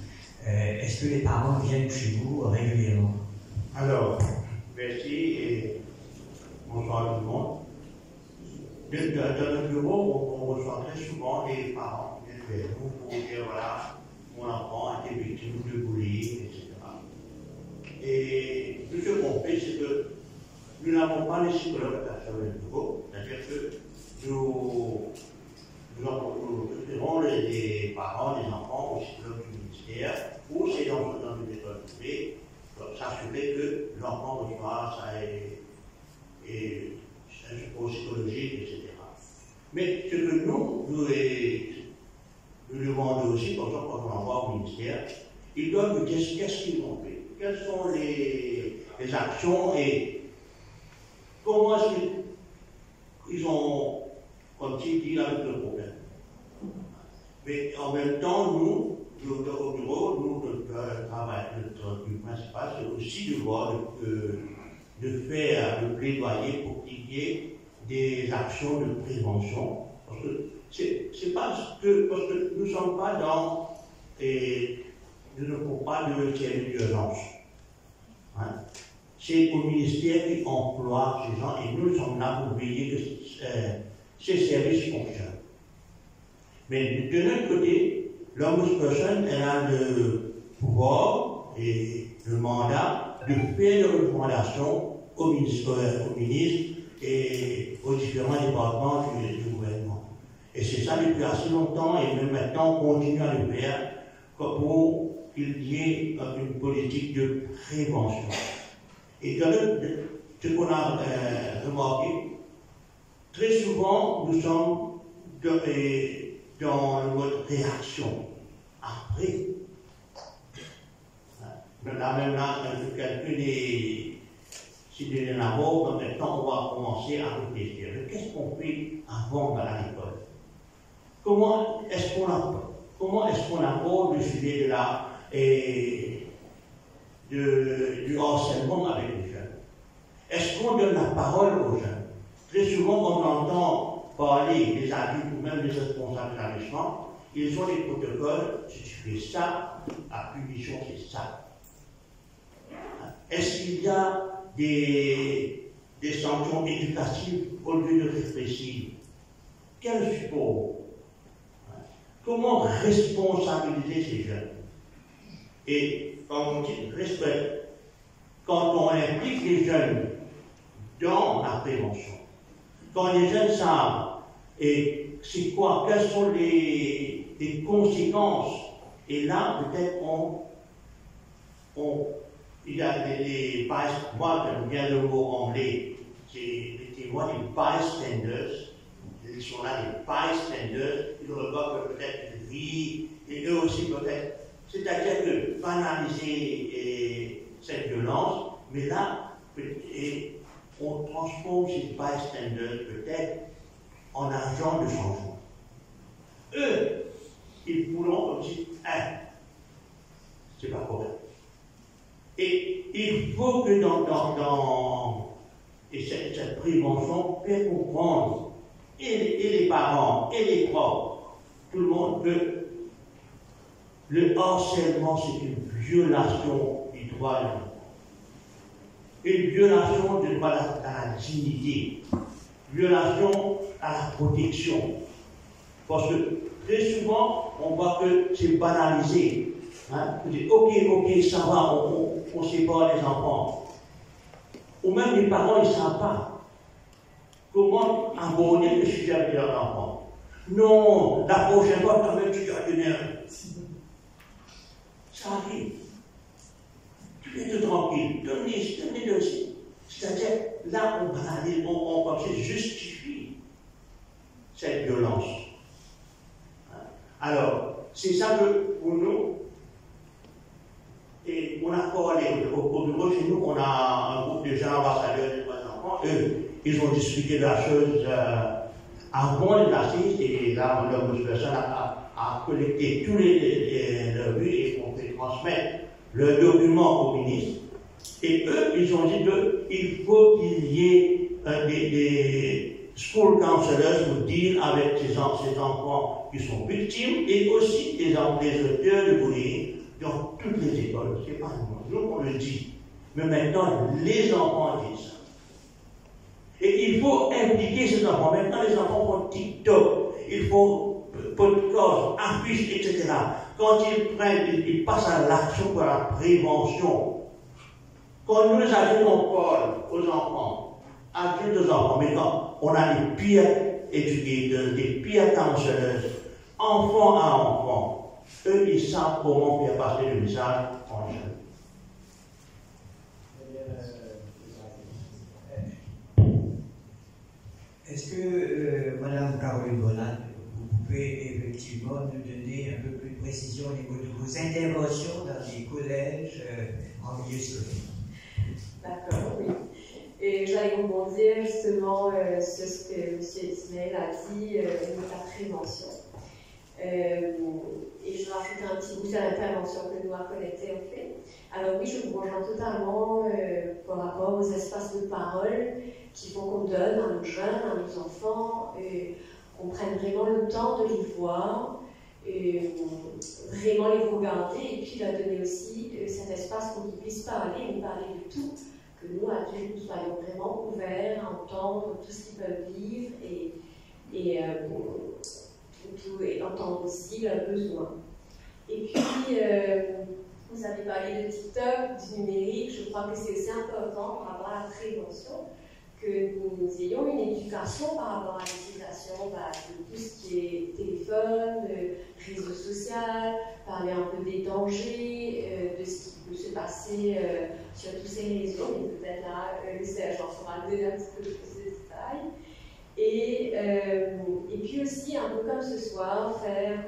S2: Est-ce que les parents viennent chez vous régulièrement?
S8: Alors, merci et bonsoir tout le monde. Dans le bureau, on reçoit très souvent les parents qui viennent vers nous pour dire voilà, mon enfant a été victime de bullying, etc. Et tout ce qu'on fait, c'est que nous n'avons pas les psychologues sur le bureau, c'est-à-dire que nous référons les parents, les enfants au psychologue du ministère, ou c'est dans une école privée, pour s'assurer que l'enfant reçoit ça et un support psychologique, etc. Mais ce que nous demandons aussi, par exemple, quand on envoie au ministère, ils doivent nous dire qu'est-ce qu'ils ont fait, quelles sont les actions et comment est-ce qu'ils ont, comme tu dis, avec le problème. Mais en même temps, nous, au bureau, notre travail, notre but principal, c'est aussi de faire le plaidoyer pour qu'il y ait des actions de prévention. Parce que c'est parce que nous ne sommes pas dans nous ne font pas de service d'urgence. Hein? C'est au ministère qui emploie ces gens et nous sommes là pour veiller que ces services fonctionnent. Mais de notre côté, l'ombudsperson, elle a le pouvoir et le mandat de faire des recommandations au ministre et aux différents départements du gouvernement. Et c'est ça depuis assez longtemps et même maintenant on continue à le faire pour qu'il y ait une politique de prévention. Et ce qu'on a remarqué, très souvent nous sommes dans le mode réaction. Après, si des labos, maintenant on va commencer à réfléchir. Qu'est-ce qu'on fait avant d'aller à l'école? Comment est-ce qu'on aborde le sujet du harcèlement avec les jeunes? Est-ce qu'on donne la parole aux jeunes? Très souvent, quand on entend parler des adultes ou même des responsables d'établissement, ils ont des protocoles, si tu fais ça, la punition c'est ça. Est-ce qu'il y a des sanctions éducatives au lieu de réfléchir? Quel support? Comment responsabiliser ces jeunes? Et quand on dit respect, quand on implique les jeunes dans la prévention, quand les jeunes savent et c'est quoi, quelles sont les conséquences, et là peut-être il y a des moi j'aime bien le mot anglais, c'est les témoins des bystanders, ils sont là des bystanders, ils regardent peut-être une vie, et eux aussi peut-être, c'est-à-dire que banaliser cette violence, mais là, on transforme ces bystanders peut-être en agents de changement. Eux, ils pourront comme si, c'est pas correct. Et il faut que cette prévention fait comprendre, et les parents, et les profs, tout le monde, que le harcèlement, c'est une violation du droit de l'enfant. Une violation du droit à la dignité, violation à la protection. Parce que très souvent, on voit que c'est banalisé. Hein? On dit, ok, ça va, on sépare les enfants. Ou même les parents, ils ne savent pas comment aborder le sujet avec leurs enfants. Non, la prochaine fois, quand même, tu dois donner un. Ça arrive. Tu Plutôt tranquille, tenez le aussi. C'est-à-dire, là, on pensait justifier cette violence. Alors, c'est ça que pour nous, et on a parlé au bureau chez nous, on a un groupe de gens ambassadeurs des droits de l'enfant, eux, ils ont discuté de la chose avant les assises, et là, notre personne a collecté tous les revues et on fait transmettre le document au ministre. Et eux, ils ont dit qu'il faut qu'il y ait des school counselors pour dire avec ces enfants qui sont victimes et aussi des auteurs de bullying dans toutes les écoles. C'est pas nous, on le dit. Mais maintenant, les enfants disent ça. Et il faut impliquer ces enfants. Maintenant, les enfants font TikTok, il faut podcast, affiches, etc. Quand ils passent à l'action pour la prévention. Quand nous, les adultes, on parle aux enfants, adultes aux enfants, mais quand on a les pires éducateurs, les pires counselors, enfant à enfant, eux, ils savent comment faire passer le message en jeune.
S2: Est-ce que, Madame Caroline Bonat, vous pouvez effectivement nous donner un peu plus de précision au niveau de vos interventions dans les collèges en milieu scolaire?
S9: D'accord, oui. Et j'allais rebondir justement sur ce que M. Ismaël a dit au niveau de la prévention. Et je rajoute un petit bout sur l'intervention que Noah Connecté ont fait. Alors oui, je vous rejoins totalement par rapport aux espaces de parole qui font qu'on donne à nos jeunes, à nos enfants, qu'on prenne vraiment le temps de les voir, vraiment les regarder et puis leur donner aussi cet espace pour qu'ils puissent parler de tout, que nous, adultes, nous soyons vraiment ouverts à entendre tout ce qu'ils peuvent vivre et entendre aussi leurs besoins. Et puis, vous avez parlé de TikTok, du numérique, je crois que c'est aussi important par rapport à la prévention, que nous ayons une éducation par rapport à l'utilisation de tout ce qui est téléphone, réseau social, parler un peu des dangers, de ce qui peut se passer sur tous ces réseaux, mais peut-être là, le sergent saura donner un petit peu plus de détails. Et puis aussi, un peu comme ce soir, faire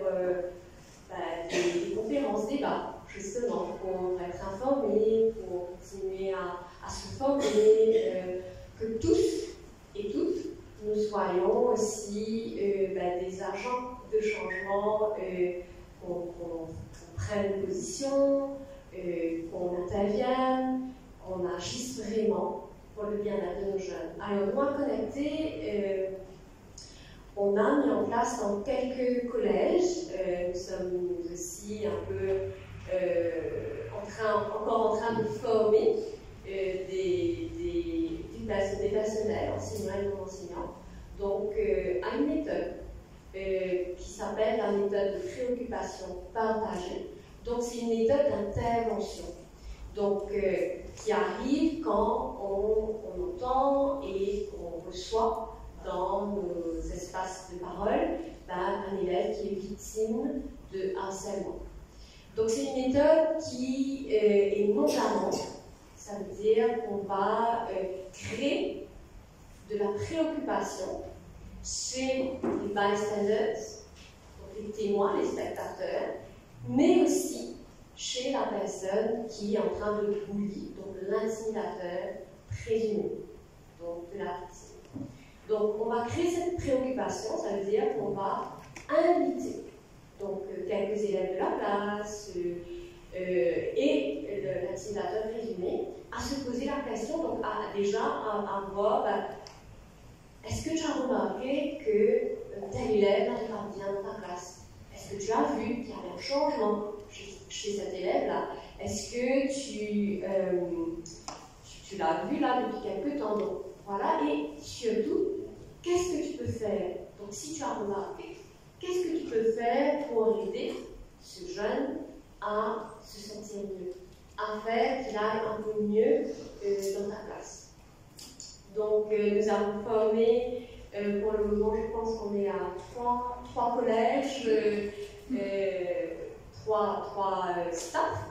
S9: des conférences, débats, justement, pour être informés, pour continuer à se former, que tous et toutes, nous soyons aussi des agents de changement, qu'on prenne position, qu'on intervienne, qu'on agisse vraiment pour le bien-être de nos jeunes. Alors, Noah Connecté, on a mis en place dans quelques collèges, nous sommes aussi un peu encore en train de former des personnels, enseignants et non-enseignants, donc à une méthode qui s'appelle la méthode de préoccupation partagée. Donc c'est une méthode d'intervention, donc qui arrive quand on entend et qu'on reçoit dans nos espaces de parole un élève qui est victime de harcèlement. Donc c'est une méthode qui est non violente. Ça veut dire qu'on va créer de la préoccupation chez les bystanders, donc les témoins, les spectateurs, mais aussi chez la personne qui est en train de bully, donc l'intimidateur présumé, donc de la victime. Donc on va créer cette préoccupation, ça veut dire qu'on va inviter donc quelques élèves de la classe et l'intimidateur présumé à se poser la question, donc à voir, est-ce que tu as remarqué que tel élève n'allait pas bien dans ta classe? Est-ce que tu as vu qu'il y avait un changement chez cet élève-là? Est-ce que tu l'as vu là depuis quelques temps? Donc voilà, et surtout, qu'est-ce que tu peux faire? Donc si tu as remarqué, qu'est-ce que tu peux faire pour aider ce jeune à se sentir mieux, à faire qu'il aille un peu mieux dans ta classe? Donc nous avons formé, pour le moment je pense qu'on est à trois collèges, trois staffs,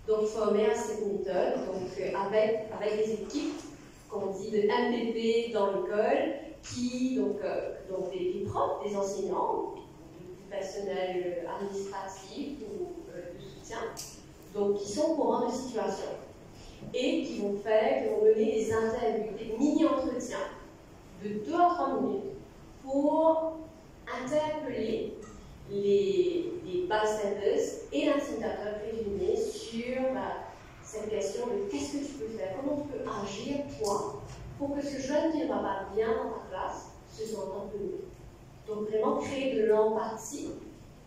S9: donc formés à cette méthode, donc avec des équipes, comme on dit, de MPP dans l'école, qui, donc des profs, des enseignants, du personnel administratif ou de soutien, donc qui sont au courant de situation et qui vont mener des interviews, des mini-entretiens de 2 à 3 minutes pour interpeller les bystanders et l'intimidateur présumé sur cette question de qu'est-ce que tu peux faire, comment tu peux agir, toi, pour que ce jeune qui ne va pas bien dans ta classe se sente un peu mieux. Donc vraiment créer de l'empathie,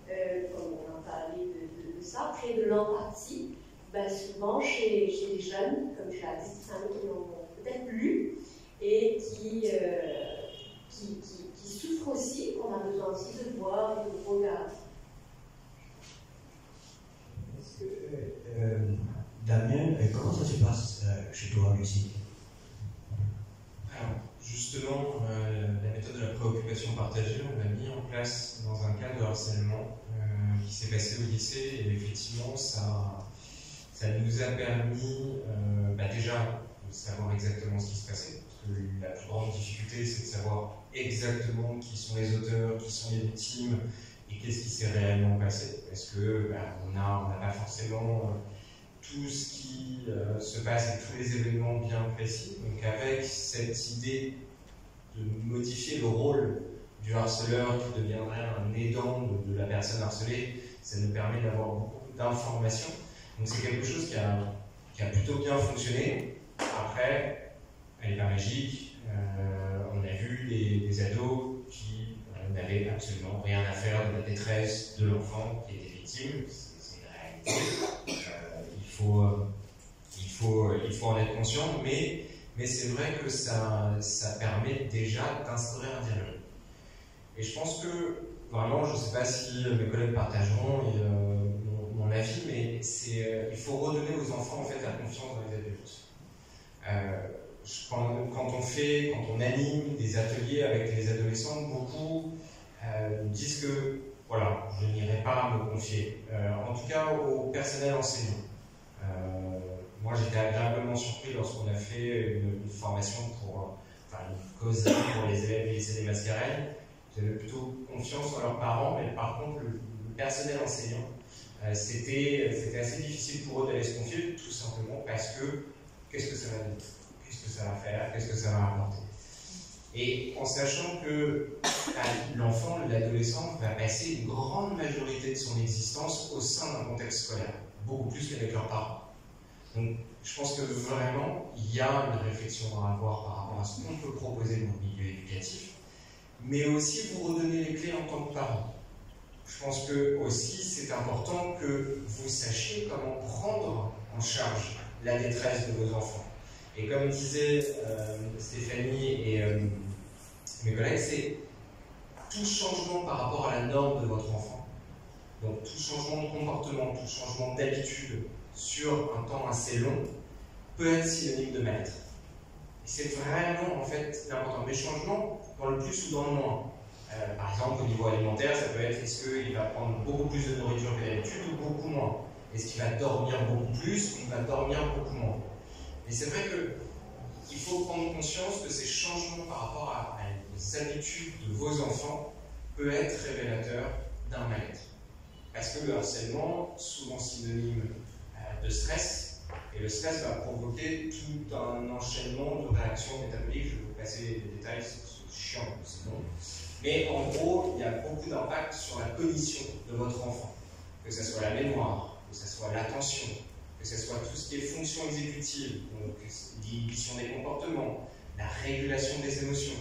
S9: comme on a parlé de ça, créer de l'empathie, souvent chez les jeunes, comme tu l'as dit, qui n'ont peut-être lu et qui souffrent aussi, qu'on a besoin aussi de voir et de regarder.
S2: Damien, comment ça se passe chez toi, Lucie?
S4: Alors, justement, la méthode de la préoccupation partagée, on l'a mis en place dans un cas de harcèlement qui s'est passé au lycée, et effectivement, ça nous a permis déjà de savoir exactement ce qui se passait, parce que la plus grande difficulté, c'est de savoir exactement qui sont les auteurs, qui sont les victimes, et qu'est-ce qui s'est réellement passé. Parce que on n'a pas forcément tout ce qui se passe et tous les événements bien précis. Donc avec cette idée de modifier le rôle du harceleur qui deviendrait un aidant de la personne harcelée, ça nous permet d'avoir beaucoup d'informations. Donc c'est quelque chose qui a plutôt bien fonctionné. Après, elle n'est pas magique. On a vu des ados qui n'avaient absolument rien à faire de la détresse de l'enfant qui était victime. C'est une réalité. Il faut en être conscient, mais c'est vrai que ça permet déjà d'instaurer un dialogue. Et je pense que, vraiment, je ne sais pas si mes collègues partageront mon avis, mais il faut redonner aux enfants en fait, la confiance dans les adultes. Quand on anime des ateliers avec les adolescents, beaucoup nous disent que voilà, je n'irai pas me confier, en tout cas au personnel enseignant. Moi j'étais agréablement surpris lorsqu'on a fait une formation une cause pour les élèves du lycée des Mascareilles. J'avais plutôt confiance en leurs parents, mais par contre le personnel enseignant, c'était assez difficile pour eux d'aller se confier, tout simplement parce que qu'est-ce que ça va dire? Qu'est-ce que ça va faire? Qu'est-ce que ça va apporter? Et en sachant que l'enfant, l'adolescent va passer une grande majorité de son existence au sein d'un contexte scolaire, beaucoup plus qu'avec leurs parents. Donc je pense que vraiment, il y a une réflexion à avoir par rapport à ce qu'on peut proposer dans le milieu éducatif, mais aussi vous redonner les clés en tant que parent. Je pense que aussi c'est important que vous sachiez comment prendre en charge la détresse de vos enfants. Et comme disait Stéphanie et mes collègues, c'est tout changement par rapport à la norme de votre enfant. Donc tout changement de comportement, tout changement d'habitude sur un temps assez long peut être synonyme de mal-être. Et c'est vraiment en fait important. Mais changement dans le plus ou dans le moins. Par exemple, au niveau alimentaire, ça peut être est-ce qu'il va prendre beaucoup plus de nourriture que d'habitude ou beaucoup moins? Est-ce qu'il va dormir beaucoup plus ou il va dormir beaucoup moins? Et c'est vrai qu'il faut prendre conscience que ces changements par rapport à les habitudes de vos enfants peuvent être révélateurs d'un mal-être. Parce que le harcèlement, souvent synonyme de stress, et le stress va provoquer tout un enchaînement de réactions métaboliques. Je vais vous passer les détails, c'est chiant, c'est bon. Mais en gros, il y a beaucoup d'impact sur la cognition de votre enfant, que ce soit la mémoire, que ce soit l'attention, que ce soit tout ce qui est fonction exécutive, donc l'inhibition des comportements, la régulation des émotions.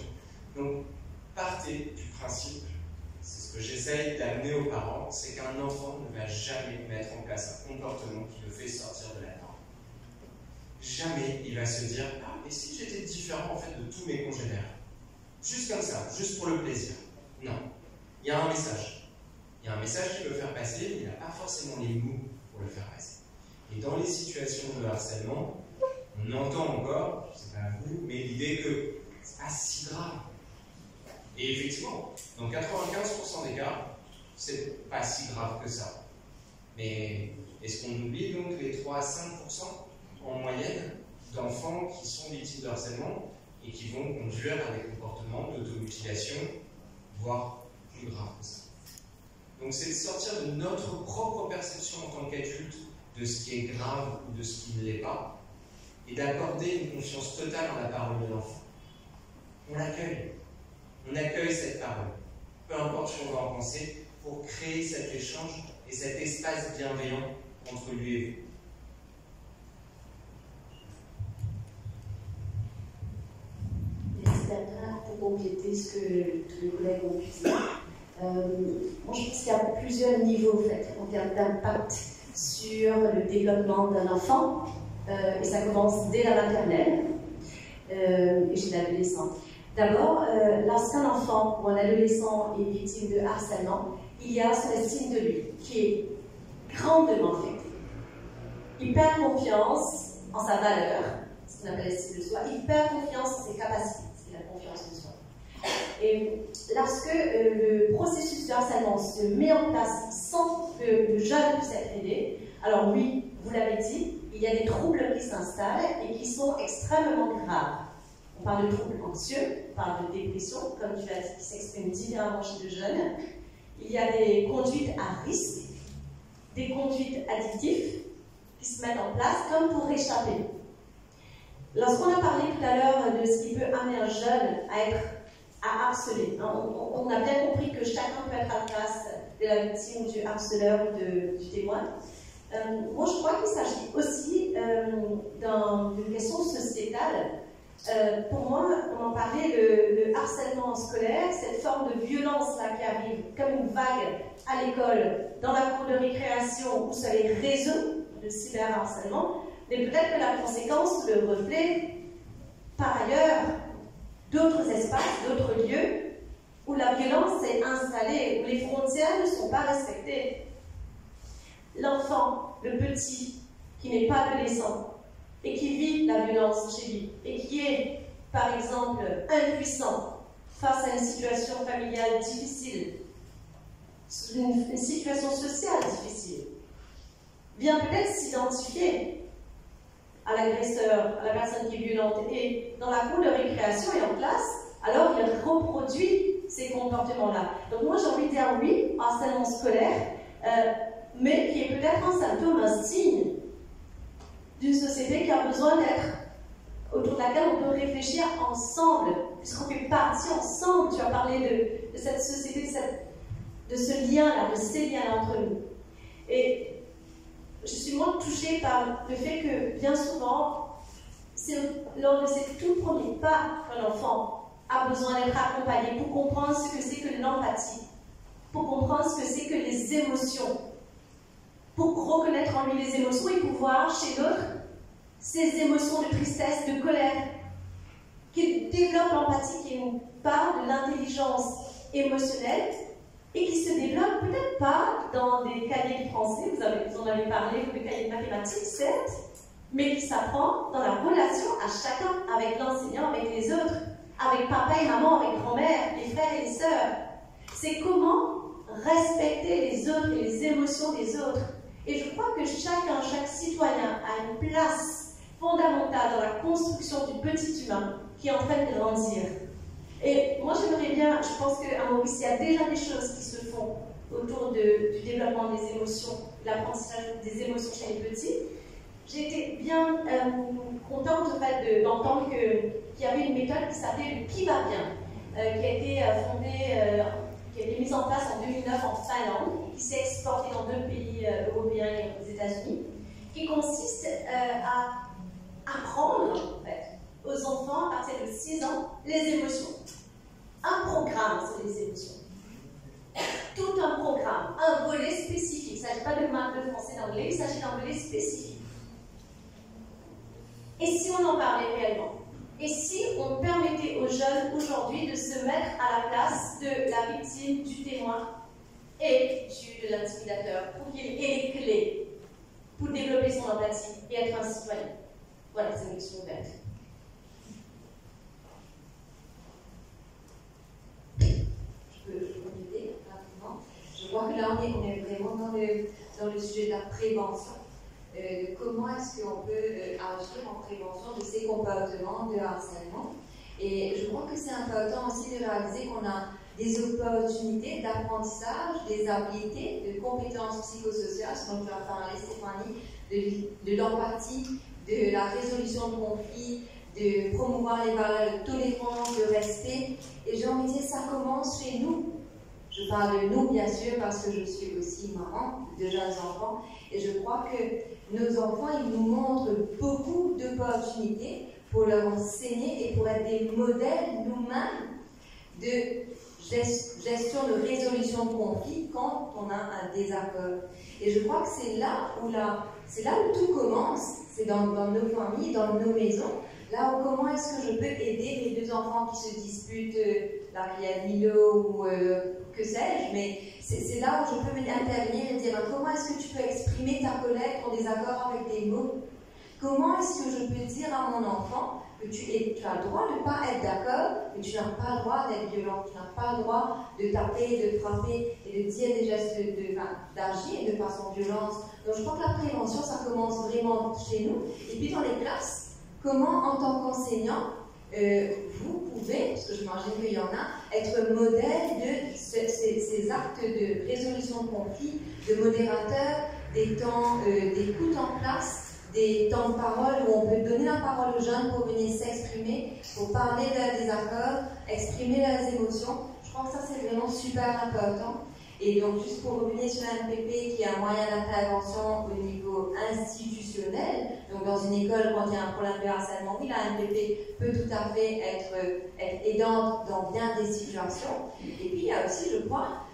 S4: Donc, partez du principe, c'est ce que j'essaye d'amener aux parents, c'est qu'un enfant ne va jamais mettre en place un comportement qui le fait sortir de la norme. Jamais il va se dire « Ah, mais si j'étais différent en fait de tous mes congénères ?» Juste comme ça, juste pour le plaisir. Non. Il y a un message. Il y a un message qu'il veut faire passer, mais il n'a pas forcément les mots pour le faire passer. Et dans les situations de harcèlement, on entend encore, c'est pas vous, mais l'idée que c'est pas si grave. Et effectivement, dans 95% des cas, c'est pas si grave que ça. Mais Est-ce qu'on oublie donc les 3 à 5% en moyenne d'enfants qui sont victimes de harcèlement et qui vont conduire à des comportements d'automutilation, voire plus graves que ça. Donc c'est de sortir de notre propre perception en tant qu'adulte de ce qui est grave ou de ce qui ne l'est pas, et d'accorder une confiance totale en la parole de l'enfant. On l'accueille. On accueille cette parole, peu importe ce qu'on va en penser, pour créer cet échange et cet espace bienveillant entre lui et vous.
S7: Merci Bernard pour compléter ce que tous les collègues ont pu dire. Moi, je pense qu'il y a plusieurs niveaux en fait, en termes d'impact sur le développement d'un enfant, et ça commence dès la maternelle et chez l'adolescent. D'abord, lorsqu'un enfant ou un adolescent est victime de harcèlement, il y a son estime de lui qui est grandement affectée. Il perd confiance en sa valeur, ce qu'on appelle l'estime de soi, il perd confiance en ses capacités, c'est la confiance en soi. Et lorsque le processus de harcèlement se met en place sans que le jeune puisse être aidé, alors oui, vous l'avez dit, il y a des troubles qui s'installent et qui sont extrêmement graves. On parle de troubles anxieux, on parle de dépression, comme tu l'as dit, qui s'expriment différemment chez le jeune. Il y a des conduites à risque, des conduites addictives qui se mettent en place comme pour échapper. Lorsqu'on a parlé tout à l'heure de ce qui peut amener un jeune à harceler, on a bien compris que chacun peut être à la place de la victime, du harceleur ou du témoin. Moi, je crois qu'il s'agit aussi d'une question sociétale. Pour moi, on en parlait, le harcèlement scolaire, cette forme de violence-là qui arrive comme une vague à l'école, dans la cour de récréation ou sur les réseaux de cyberharcèlement, mais peut-être que la conséquence, le reflet, par ailleurs, d'autres espaces, d'autres lieux, où la violence s'est installée, où les frontières ne sont pas respectées. L'enfant, le petit, qui n'est pas adolescent, et qui vit la violence chez lui, et qui est, par exemple, impuissant face à une situation familiale difficile, une situation sociale difficile, vient peut-être s'identifier à l'agresseur, à la personne qui est violente, et dans la cour de récréation et en classe, alors il reproduit ces comportements-là. Donc moi j'ai envie de dire oui, harcèlement scolaire, mais qui est peut-être un symptôme, un signe d'une société qui a besoin d'être, autour de laquelle on peut réfléchir ensemble, puisqu'on fait partie ensemble. Tu as parlé de cette société, de ce lien-là, de ces liens entre nous. Et je suis moins touchée par le fait que, bien souvent, c'est lors de ces tout premiers pas qu'un enfant a besoin d'être accompagné pour comprendre ce que c'est que l'empathie, pour comprendre ce que c'est que les émotions, pour reconnaître en lui les émotions et pouvoir, chez l'autre, ces émotions de tristesse, de colère, qui développent l'empathie, qui est une part de l'intelligence émotionnelle et qui se développe peut-être pas dans des cahiers de français, vous en avez parlé, ou des cahiers de mathématiques, certes, mais qui s'apprend dans la relation à chacun, avec l'enseignant, avec les autres, avec papa et maman, avec grand-mère, les frères et les sœurs. C'est comment respecter les autres et les émotions des autres. Et je crois que chaque citoyen a une place fondamentale dans la construction du petit humain qui est en train de grandir. Et moi, j'aimerais bien, je pense qu'à Maurice, il y a déjà des choses qui se font autour du développement des émotions, de l'apprentissage des émotions chez les petits. J'ai été bien contente en fait, d'entendre qu'il y avait une méthode qui s'appelait le Qui va bien, qui a été fondée, qui a été mise en place en 2009 en Finlande, qui s'est exportée dans 2 pays européens et aux États-Unis, qui consiste à apprendre en fait, aux enfants à partir de 6 ans les émotions. Un programme sur les émotions. Tout un programme, un volet spécifique. Il ne s'agit pas de maths, de français, d'anglais, il s'agit d'un volet spécifique. Et si on en parlait réellement? Et si on permettait aux jeunes aujourd'hui de se mettre à la place de la victime, du témoin et de l'intimidateur, pour qu'il ait les clés pour développer son empathie et être un citoyen? Voilà, c'est une question ouverte. Je peux compléter rapidement. Je vois que là, on est vraiment dans le
S9: dans le sujet de la prévention. Comment est-ce qu'on peut agir en prévention de ces comportements de harcèlement. Et je crois que c'est important aussi de réaliser qu'on a des opportunités d'apprentissage, des habiletés, de compétences psychosociales, ce dont tu as parlé, Stéphanie, de l'empathie, de la résolution de conflits, de promouvoir les valeurs de tolérance, de respect. Et j'ai envie de dire, ça commence chez nous. Je parle de nous, bien sûr, parce que je suis aussi maman de jeunes enfants. Et je crois que nos enfants, ils nous montrent beaucoup d'opportunités pour leur enseigner et pour être des modèles nous-mêmes de gestion de résolution de conflits quand on a un désaccord. Et je crois que c'est là où tout commence, c'est dans nos familles, dans nos maisons. Là où comment est-ce que je peux aider mes deux enfants qui se disputent la rivière Milo ou que sais-je, mais c'est là où je peux intervenir et dire comment est-ce que tu peux exprimer ta colère, ton désaccord avec des mots. Comment est-ce que je peux dire à mon enfant que tu as le droit de ne pas être d'accord, mais tu n'as pas le droit d'être violent, tu n'as pas le droit de taper, de frapper et de dire des gestes d'agir de façon violente. Donc je crois que la prévention, ça commence vraiment chez nous. Et puis dans les classes, comment en tant qu'enseignant, vous pouvez, parce que j'imagine qu'il y en a, être modèle de ces actes de résolution de conflits, de modérateur, des temps d'écoute en classe, des temps de parole où on peut donner la parole aux jeunes pour venir s'exprimer, pour parler de leurs désaccords, exprimer leurs émotions. Je crois que ça, c'est vraiment super important. Et donc, juste pour revenir sur l'ANPP, qui est un moyen d'intervention au niveau institutionnel, donc dans une école, quand il y a un problème de harcèlement, oui, l'ANPP peut tout à fait être aidante dans bien des situations. Et puis, il y a aussi, je crois,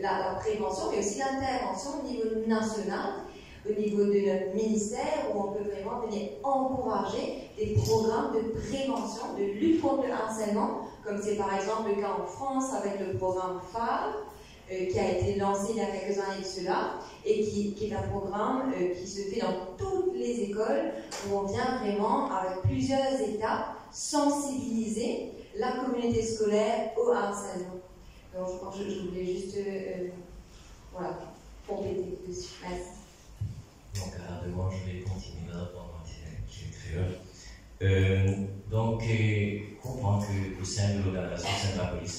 S9: la prévention, mais aussi l'intervention au niveau national, au niveau de notre ministère, où on peut vraiment venir encourager des programmes de prévention, de lutte contre le harcèlement, comme c'est par exemple le cas en France avec le programme phare, qui a été lancé il y a quelques années de cela, et qui est un programme qui se fait dans toutes les écoles, où on vient vraiment, avec plusieurs étapes, sensibiliser la communauté scolaire au harcèlement. Donc je crois que je voulais juste compléter dessus. Merci.
S6: Donc, à demain, je vais continuer dans mon créole. Donc, comprendre qu'au sein de l'organisation, au sein de la police,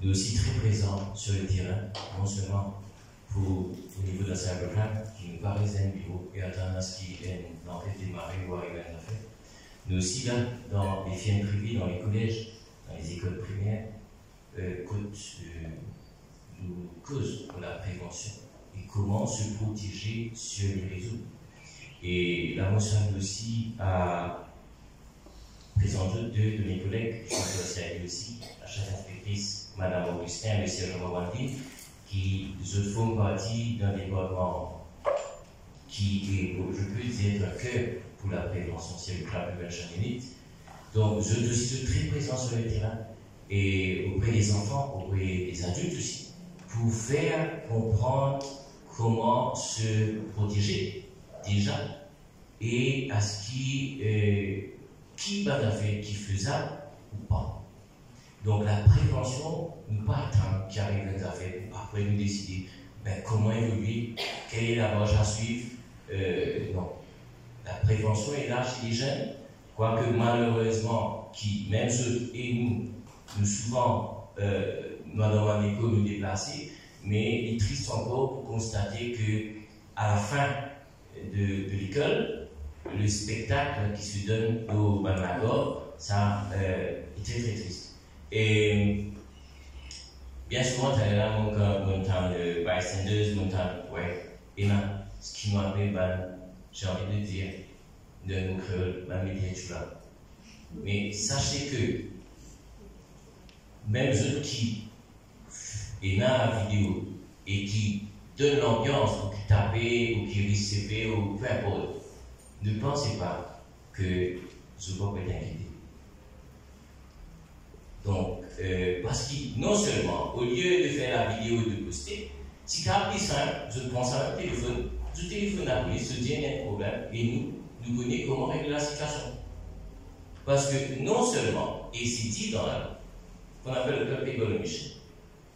S6: nous sommes aussi très présents sur le terrain, non seulement au niveau de la cybercrime, qui nous paraît un bureau et attendre à ce qu'il y ait une enquête démarrée ou arriver à une affaire. Nous aussi là, dans les firmes privées, dans les collèges, dans les écoles primaires, nous cause pour la prévention et comment se protéger sur les réseaux. Et là, moi, je suis aussi à présenter deux de mes collègues, je suis aussi à lui aussi, la chef inspectrice, Mme Augustin et M. Jean-Mawandi, qui font partie d'un département qui est, je peux dire, un cœur pour la prévention, c'est le club de Belchamilite. Donc, je suis très présent sur le terrain et auprès des enfants, auprès des adultes aussi, pour faire comprendre comment se protéger déjà et à ce qui va faire, qui faisable ou pas. Donc la prévention, nous pas attendre qu'il arrive des affaires pour après nous décider comment évoluer, quelle est la marche à suivre. Non. La prévention est là chez les jeunes, quoique malheureusement, même ceux et nous souvent, nous avons un écho nous déplacer, mais il est triste encore pour constater qu'à la fin de l'école, le spectacle qui se donne au Banagor, ça est très très triste. Et bien souvent, tu as là mon temps de bystanders, mon temps, et là, ce qui m'a appelé, j'ai envie de dire, de nous créer, là. Mais sachez que même ceux qui est dans la vidéo et qui donne l'ambiance, ou qui tape, ou qui risque ou peu importe, ne pensez pas que ce corps est inquiété. Donc, parce que non seulement, au lieu de faire la vidéo et de poster, si c'est plus simple, je pense à un téléphone, je téléphone à la police, je dis il y a un problème, et nous connaissons comment régler la situation. Parce que non seulement, et c'est dit dans qu'on appelle le club People Mission,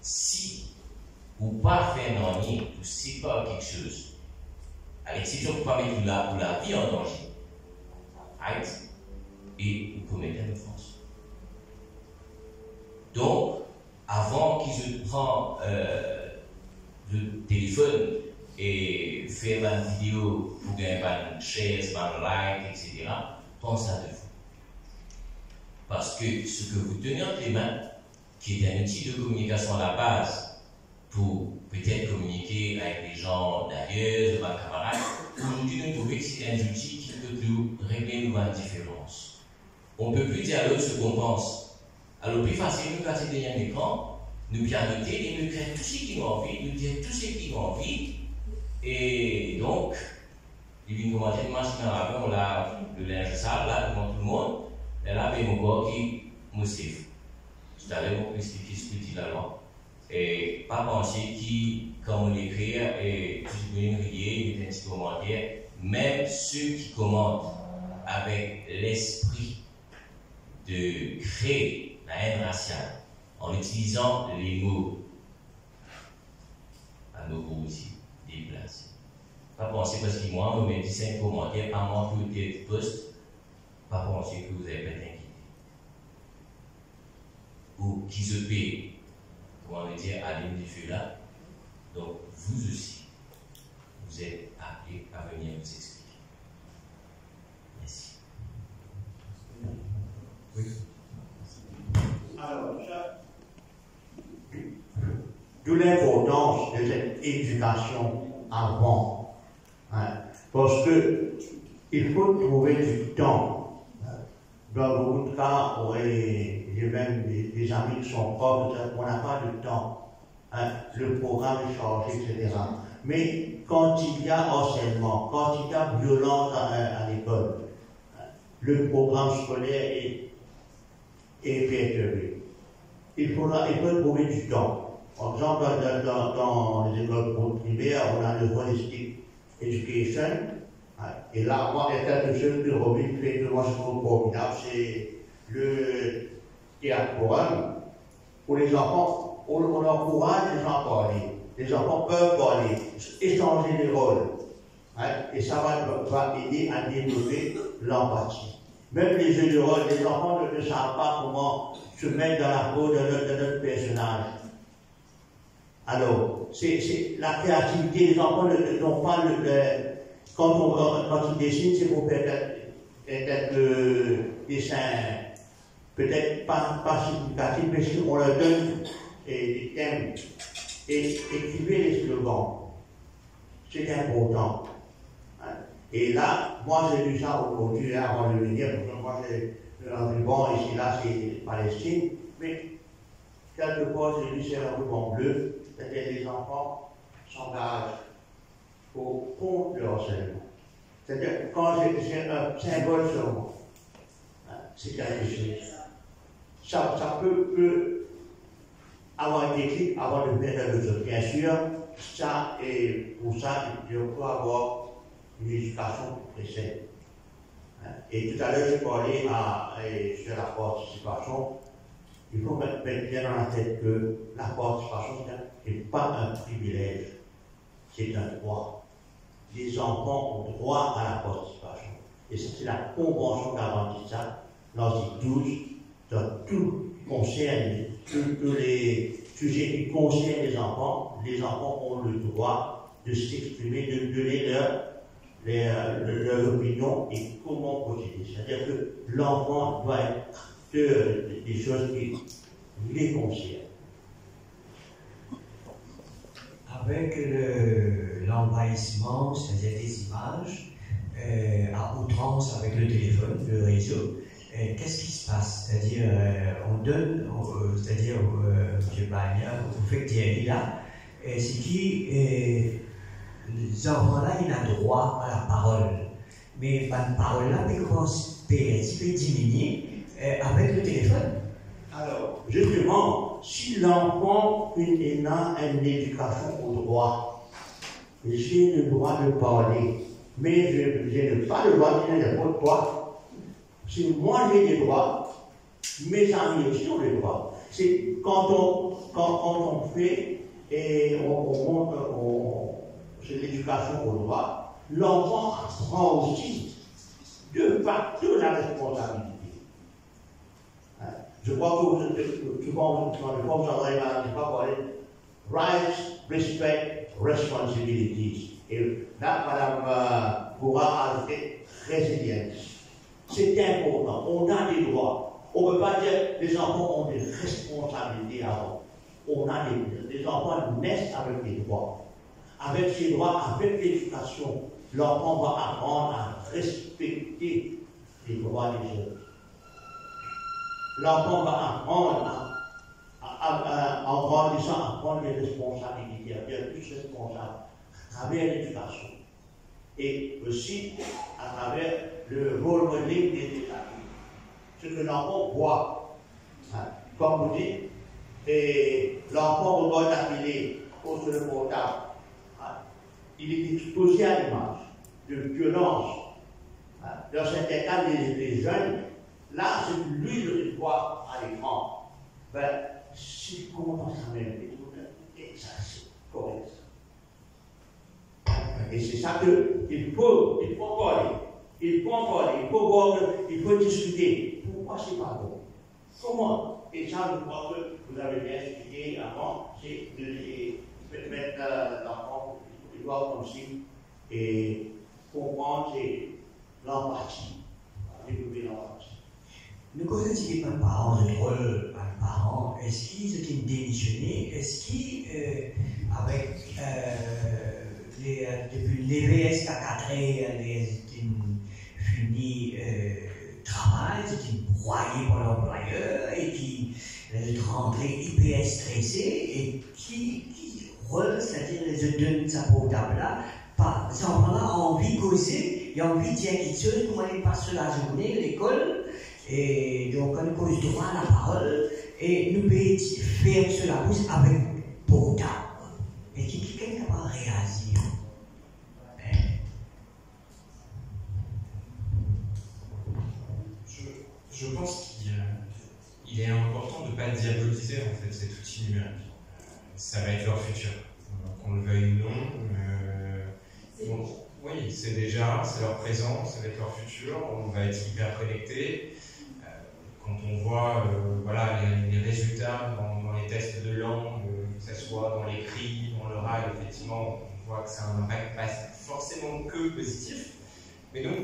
S6: si ou pas faire non, ou c'est pas quelque chose, À l'exception pour ne pas mettre la vie en danger. Right? Et vous commettez une offense. Donc, avant qu'ils se prennent le téléphone et faire une vidéo pour gagner une chaise, un like, etc., pensez à deux fois. Parce que ce que vous tenez entre les mains, qui est un outil de communication à la base, pour peut-être communiquer avec les gens d'ailleurs, de vos camarades, aujourd'hui nous trouvons que c'est un outil qui peut nous régler nos différences. On ne peut plus dire à l'autre ce qu'on pense. Alors, plus facile, nous passer derrière l'écran, nous bien noter et nous créer tout ce qui nous envie, nous dire tout ce qui nous envie. Et donc, il vient commencer une machine à laver, on lave le linge sale, là, devant tout le monde, et là, il y a mon corps qui moustif. Tout à l'heure, on peut expliquer ce petit là-bas. Et pas penser qui, comme on l'écrit, et tout ce que vous riez, il y a un petit commentaire, même ceux qui commentent avec l'esprit de créer la haine raciale en utilisant les mots à nos goûts aussi déplacés. Pas penser parce que moi, on met 5 commentaires par mois pour des posts, pas penser que vous avez pas inquiété. Ou qui se paient, comment le dire, à l'île du feu là. Donc, vous aussi, vous êtes appelés à venir vous expliquer. Merci. Oui.
S8: Alors, d'où l'importance de cette éducation avant. Hein, parce que il faut trouver du temps. Dans beaucoup de cas, j'ai même des amis qui sont profs, on n'a pas de temps. Hein, le programme est chargé, etc. Mais quand il y a harcèlement, quand il y a violence à l'école, le programme scolaire est perturbé. Il faut trouver du temps. Par exemple, dans les écoles primaires, on a le holistic education. Et là, moi, il y a quelque chose que Robin fait que moi je trouve formidable, c'est le théâtre choral. Pour les enfants, on encourage les gens à parler. Les enfants peuvent parler, échanger les rôles. Et ça va aider à développer l'empathie. Même les jeux de rôle, les enfants ne savent pas comment se mettre dans la peau de notre personnage. Alors, c'est la créativité, les enfants n'ont pas quand ils dessinent, c'est pour faire des dessins peut-être pas significatifs, mais si on leur donne des thèmes et écrivez les slogans, c'est important. Et là, moi j'ai lu ça aujourd'hui avant de venir, parce que moi j'ai un ruban ici, là c'est Palestine, mais quelquefois j'ai lu c'est un ruban bleu, c'est-à-dire les enfants s'engagent contre le harcèlement. C'est-à-dire quand j'ai un symbole sur moi, c'est quelque chose. Ça peut avoir un déclic avant de faire quelque chose. Bien sûr, ça, et pour ça, il faut avoir une éducation qui précède. Et tout à l'heure, j'ai parlé sur la participation. Il faut mettre bien dans la tête que la participation n'est pas un privilège, c'est un droit. Les enfants ont droit à la participation. Et c'est la Convention garantit ça, l'article 12, dans tout concerne, tous les sujets qui concernent les enfants ont le droit de s'exprimer, de donner leur opinion et comment procéder. C'est-à-dire que l'enfant doit être des choses qui les concernent.
S2: Avec l'envahissement, c'est-à-dire des images, à outrance avec le téléphone, le réseau, qu'est-ce qui se passe? C'est-à-dire, on donne, c'est-à-dire, M. Bagna, vous faites Thierry là, c'est qui, les enfants-là, ils ont droit à la parole. Mais la parole-là peut diminuer avec le téléphone.
S8: Alors, justement, si l'enfant a une éducation au droit, j'ai le droit de parler, mais je n'ai pas le droit de dire n'importe quoi. Si moi j'ai des droits, mes amis aussi ont des droits. C'est quand on fait et on montre c'est l'éducation au droit, l'enfant apprend aussi de facto la responsabilité. Je crois que vous entendrez pas parler rights, respect, responsibilities. Et là, Madame pourra ajouter résilience. C'est important. On a des droits. On ne peut pas dire que les enfants ont des responsabilités avant. On a des enfants naissent avec des droits. Avec ces droits, avec l'éducation, l'enfant va apprendre à respecter les droits des autres. L'enfant va apprendre en grandissant, à prendre des responsabilités, à devenir plus responsable à travers l'éducation. Et aussi à travers le rôle modèle des états. Ce que l'enfant voit. Comme vous dites, et l'enfant doit appeler sur le portable. Il est exposé à l'image de violence. Dans certains cas, les jeunes, là, c'est lui le voit à l'écran. Ben, s'il commence à s'améliorer, et ça, c'est correct. Et c'est ça qu'il faut parler. Il faut en parler, il faut voir, il faut discuter. Pourquoi c'est pas bon? Comment? Et ça, je crois que vous avez bien expliqué avant, c'est de mettre l'enfant, il doit comme si, et comprendre l'empathie, développer l'empathie.
S2: Nous connaissons un parent de rôle, un parent, est-ce qu'ils étaient démissionnés? Est-ce qu'ils, avec depuis les VS cadrés, les fini travail, ils étaient broyés par l'employeur et qui rentraient hyper stressés et qui rôle, c'est-à-dire les donne sa portable là, par ces enfants-là ont envie de causer, ils ont envie de dire quelque chose, comment ils passent la journée à l'école. Et donc, on cause droit à la parole, et nous pouvons faire sur la bouche avec portable. Et quelqu'un n'a pas réagi.
S4: Je pense qu'il est important de ne pas diaboliser en fait cet outil numérique. Ça va être leur futur, qu'on le veuille ou non. Oui, c'est leur présent, ça va être leur futur, on va être hyper connectés. Quand on voit voilà, les résultats dans les tests de langue, que ce soit dans l'écrit, dans l'oral, effectivement, on voit que ça a un impact pas forcément que positif. Mais donc,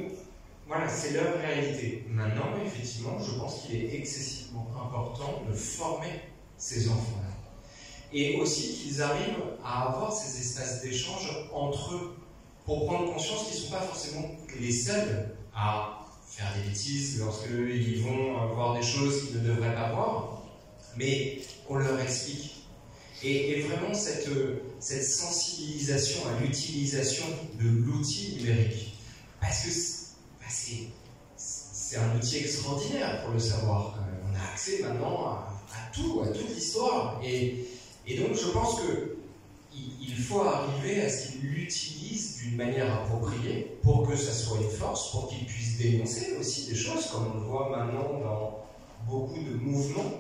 S4: voilà, c'est leur réalité. Maintenant, effectivement, je pense qu'il est excessivement important de former ces enfants-là. Et aussi qu'ils arrivent à avoir ces espaces d'échange entre eux, pour prendre conscience qu'ils ne sont pas forcément les seuls à faire des bêtises lorsqu'ils vont voir des choses qu'ils ne devraient pas voir, mais qu'on leur explique. Et vraiment cette sensibilisation à l'utilisation de l'outil numérique, parce que c'est un outil extraordinaire pour le savoir. On a accès maintenant à tout, à toute l'histoire. Et donc je pense qu'il faut arriver à ce qu'ils l'utilisent d'une manière appropriée pour que ça soit une force, pour qu'ils puissent dénoncer aussi des choses, comme on le voit maintenant dans beaucoup de mouvements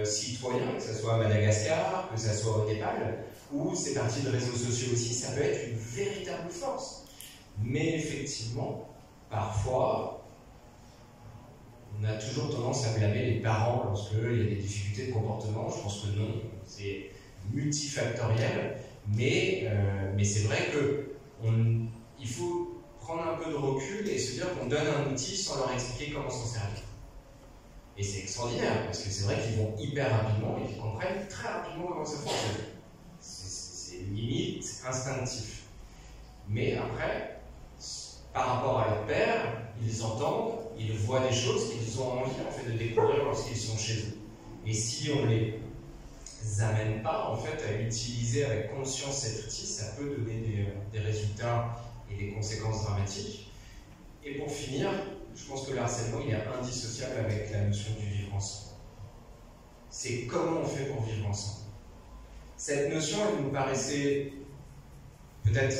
S4: citoyens, que ce soit à Madagascar, que ce soit au Népal, où ces parties de réseaux sociaux aussi, ça peut être une véritable force. Mais effectivement, parfois, on a toujours tendance à blâmer les parents lorsqu'il y a des difficultés de comportement. Je pense que non, c'est multifactoriel, mais c'est vrai qu'il faut prendre un peu de recul et se dire qu'on donne un outil sans leur expliquer comment s'en servir. Et c'est extraordinaire, parce que c'est vrai qu'ils vont hyper rapidement et qu'ils comprennent très rapidement comment ça fonctionne. C'est limite instinctif. Mais après, par rapport à leur père, ils entendent, ils voient des choses qu'ils ont envie en fait, de découvrir lorsqu'ils sont chez eux. Et si on les amène pas en fait, à utiliser avec conscience cet outil, ça peut donner des résultats et des conséquences dramatiques. Et pour finir, je pense que le harcèlement il est indissociable avec la notion du vivre ensemble. C'est comment on fait pour vivre ensemble. Cette notion, elle nous paraissait peut-être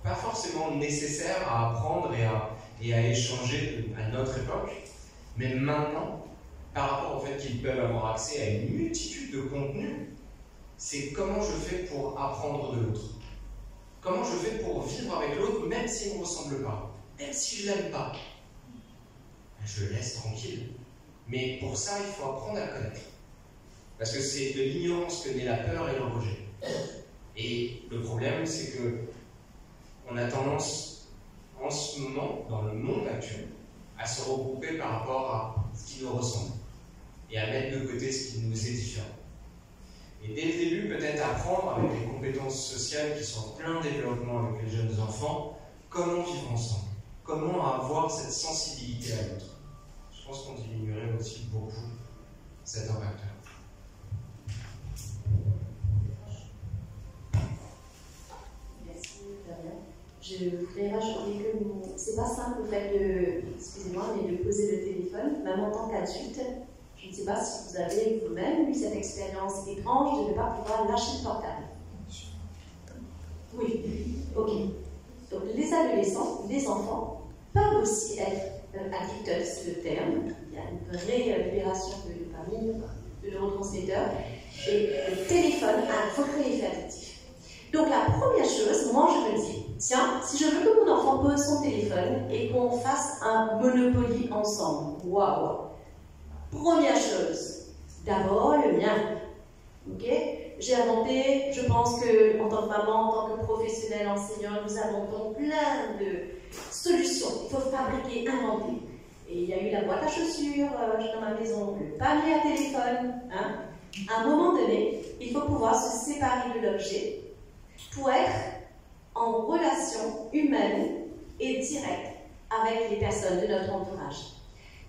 S4: pas forcément nécessaire à apprendre et à échanger à notre époque, mais maintenant, par rapport au fait qu'ils peuvent avoir accès à une multitude de contenus, c'est comment je fais pour apprendre de l'autre. Comment je fais pour vivre avec l'autre, même s'il ne me ressemble pas, même si je ne l'aime pas? Je le laisse tranquille. Mais pour ça, il faut apprendre à le connaître. Parce que c'est de l'ignorance que naît la peur et le rejet. Et le problème, c'est que on a tendance, en ce moment, dans le monde actuel, à se regrouper par rapport à ce qui nous ressemble et à mettre de côté ce qui nous est différent. Et dès le début, peut-être apprendre avec les compétences sociales qui sont en plein développement avec les jeunes enfants, comment vivre ensemble, comment avoir cette sensibilité à l'autre. Je pense qu'on diminuerait aussi beaucoup cet impact-là.
S7: Merci, Damien. Je voudrais rajouter que c'est pas simple le fait de, excusez-moi, mais de poser le téléphone, même en tant qu'adulte. Je ne sais pas si vous avez vous-même eu cette expérience étrange de ne pas pouvoir lâcher le portable. Oui, ok. Donc les adolescents, les enfants, peuvent aussi être addicteurs, c'est le terme. Il y a une vraie libération de dopamine, de neurotransmetteurs. Et le téléphone a un vrai effet addictif. Donc la première chose, moi je me dis, tiens, si je veux que mon enfant pose son téléphone et qu'on fasse un Monopoly ensemble, waouh! Première chose, d'abord le mien. Ok? J'ai inventé, je pense que en tant que maman, en tant que professionnelle, enseignant, nous inventons plein de solutions. Il faut fabriquer, inventer. Et il y a eu la boîte à chaussures dans ma maison, le panier à téléphone. Hein? À un moment donné, il faut pouvoir se séparer de l'objet pour être en relation humaine et directe avec les personnes de notre entourage.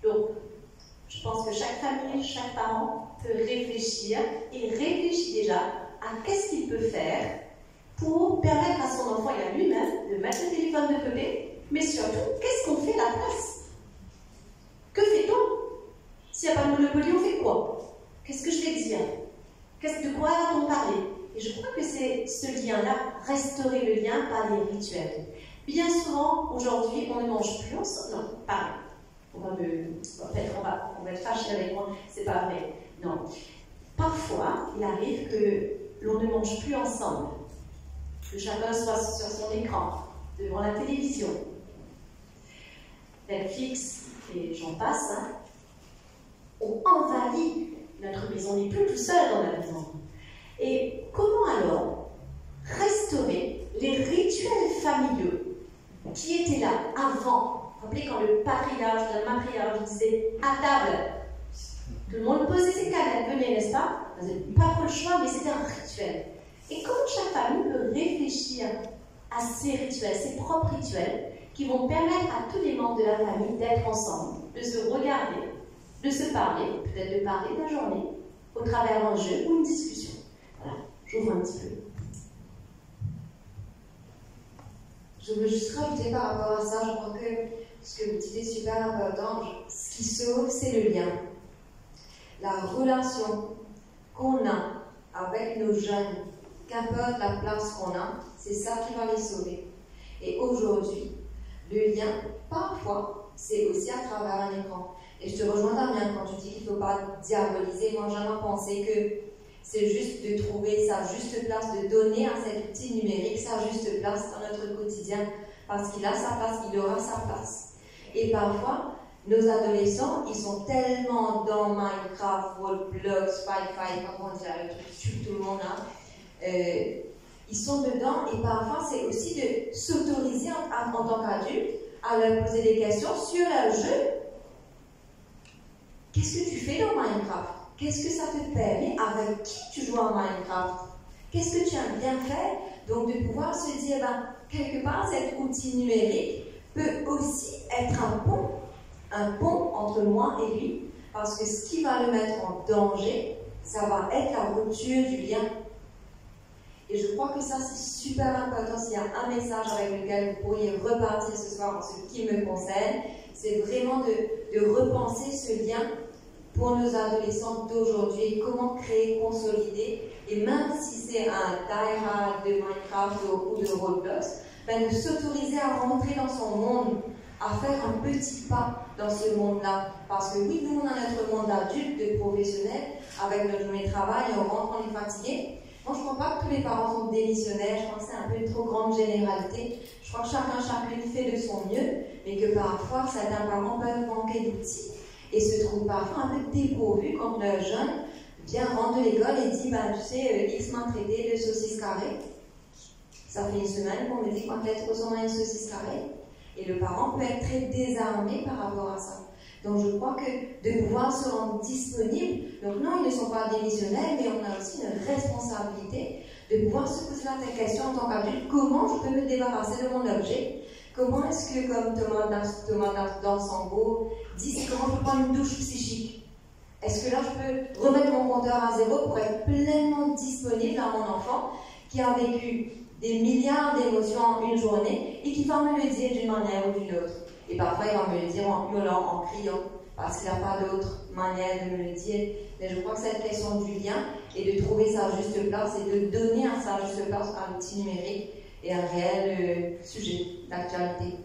S7: Donc, je pense que chaque famille, chaque parent peut réfléchir et réfléchit déjà à qu'est-ce qu'il peut faire pour permettre à son enfant et à lui-même de mettre le téléphone de côté, mais surtout, qu'est-ce qu'on fait à la place? Que fait-on? S'il n'y a pas de Monopoly, on fait quoi? Qu'est-ce que je vais dire? De quoi va-t-on parler? Et je crois que c'est ce lien-là, restaurer le lien par les rituels. Bien souvent, aujourd'hui, on ne mange plus ensemble. Non, pardon. On va être fâché avec moi, c'est pas vrai. Non. Parfois, il arrive que l'on ne mange plus ensemble, que chacun soit sur son écran, devant la télévision. Netflix et j'en passe, hein, ont envahi notre maison. On n'est plus tout seul dans la maison. Et comment alors restaurer les rituels familiaux qui étaient là avant? Vous vous rappelez quand le patriarche, le matriarche disait à table, tout le monde posait ses canettes, venez, n'est-ce pas? Vous n'avez pas trop le choix, mais c'était un rituel. Et comment chaque famille peut réfléchir à ces rituels, ses propres rituels, qui vont permettre à tous les membres de la famille d'être ensemble, de se regarder, de se parler, peut-être de parler de la journée, au travers d'un jeu ou une discussion. Voilà, j'ouvre un petit peu.
S3: Je veux juste rajouter par rapport à ça, je crois que ce que vous dites est super important. Ce qui sauve, c'est le lien. La relation qu'on a avec nos jeunes, qu'importe la place qu'on a, c'est ça qui va les sauver. Et aujourd'hui, le lien, parfois, c'est aussi à travers un écran. Et je te rejoins, Damien, quand tu dis qu'il ne faut pas diaboliser. Moi, j'ai jamais pensé que c'est juste de trouver sa juste place, de donner à cet outil numérique sa juste place dans notre quotidien, parce qu'il a sa place, il aura sa place. Et parfois, nos adolescents, ils sont tellement dans Minecraft, Roblox, Fight, comment dire, le truc que tout le monde a, ils sont dedans, et parfois, c'est aussi de s'autoriser en tant qu'adulte à leur poser des questions sur leur jeu. Qu'est-ce que tu fais dans Minecraft? Qu'est-ce que ça te permet? Avec qui tu joues à Minecraft? Qu'est-ce que tu aimes bien faire? Donc de pouvoir se dire, quelque part, cet outil numérique peut aussi être un pont entre moi et lui, parce que ce qui va le mettre en danger, ça va être la rupture du lien. Et je crois que ça, c'est super important. S'il y a un message avec lequel vous pourriez repartir ce soir en ce qui me concerne, c'est vraiment de repenser ce lien pour nos adolescents d'aujourd'hui, comment créer, consolider, et même si c'est un die-hard de Minecraft ou de Roblox, de s'autoriser à rentrer dans son monde, à faire un petit pas dans ce monde-là. Parce que oui, nous, on a notre monde d'adulte, de professionnels, avec notre journée de travail, on rentre, on est fatigué. Moi, je ne crois pas que tous les parents sont démissionnaires, je crois que c'est un peu une trop grande généralité. Je crois que chacune fait de son mieux, mais que parfois, certains parents peuvent manquer d'outils et se trouvent parfois un peu dépourvus quand le jeune vient rentrer de l'école et dit, tu sais, X m'a traité de saucisse carrée. Ça fait une semaine qu'on me dit que ma tête ressemble à une saucisse carrée. Et le parent peut être très désarmé par rapport à ça. Donc je crois que de pouvoir se rendre disponible, donc non, ils ne sont pas démissionnaires, mais on a aussi une responsabilité de pouvoir se poser la question en tant qu'adulte, comment je peux me débarrasser de mon objet? Comment est-ce que, comme Thomas Dansango dit, c'est comment je peux prendre une douche psychique? Est-ce que là, je peux remettre mon compteur à zéro pour être pleinement disponible à mon enfant qui a vécu des milliards d'émotions en une journée et qui va me le dire d'une manière ou d'une autre? Et parfois, il va me le dire en hurlant, en criant, parce qu'il n'a pas d'autre manière de me le dire. Mais je crois que cette question du lien et de trouver sa juste place et de donner à sa juste place à l'outil numérique est un réel sujet d'actualité.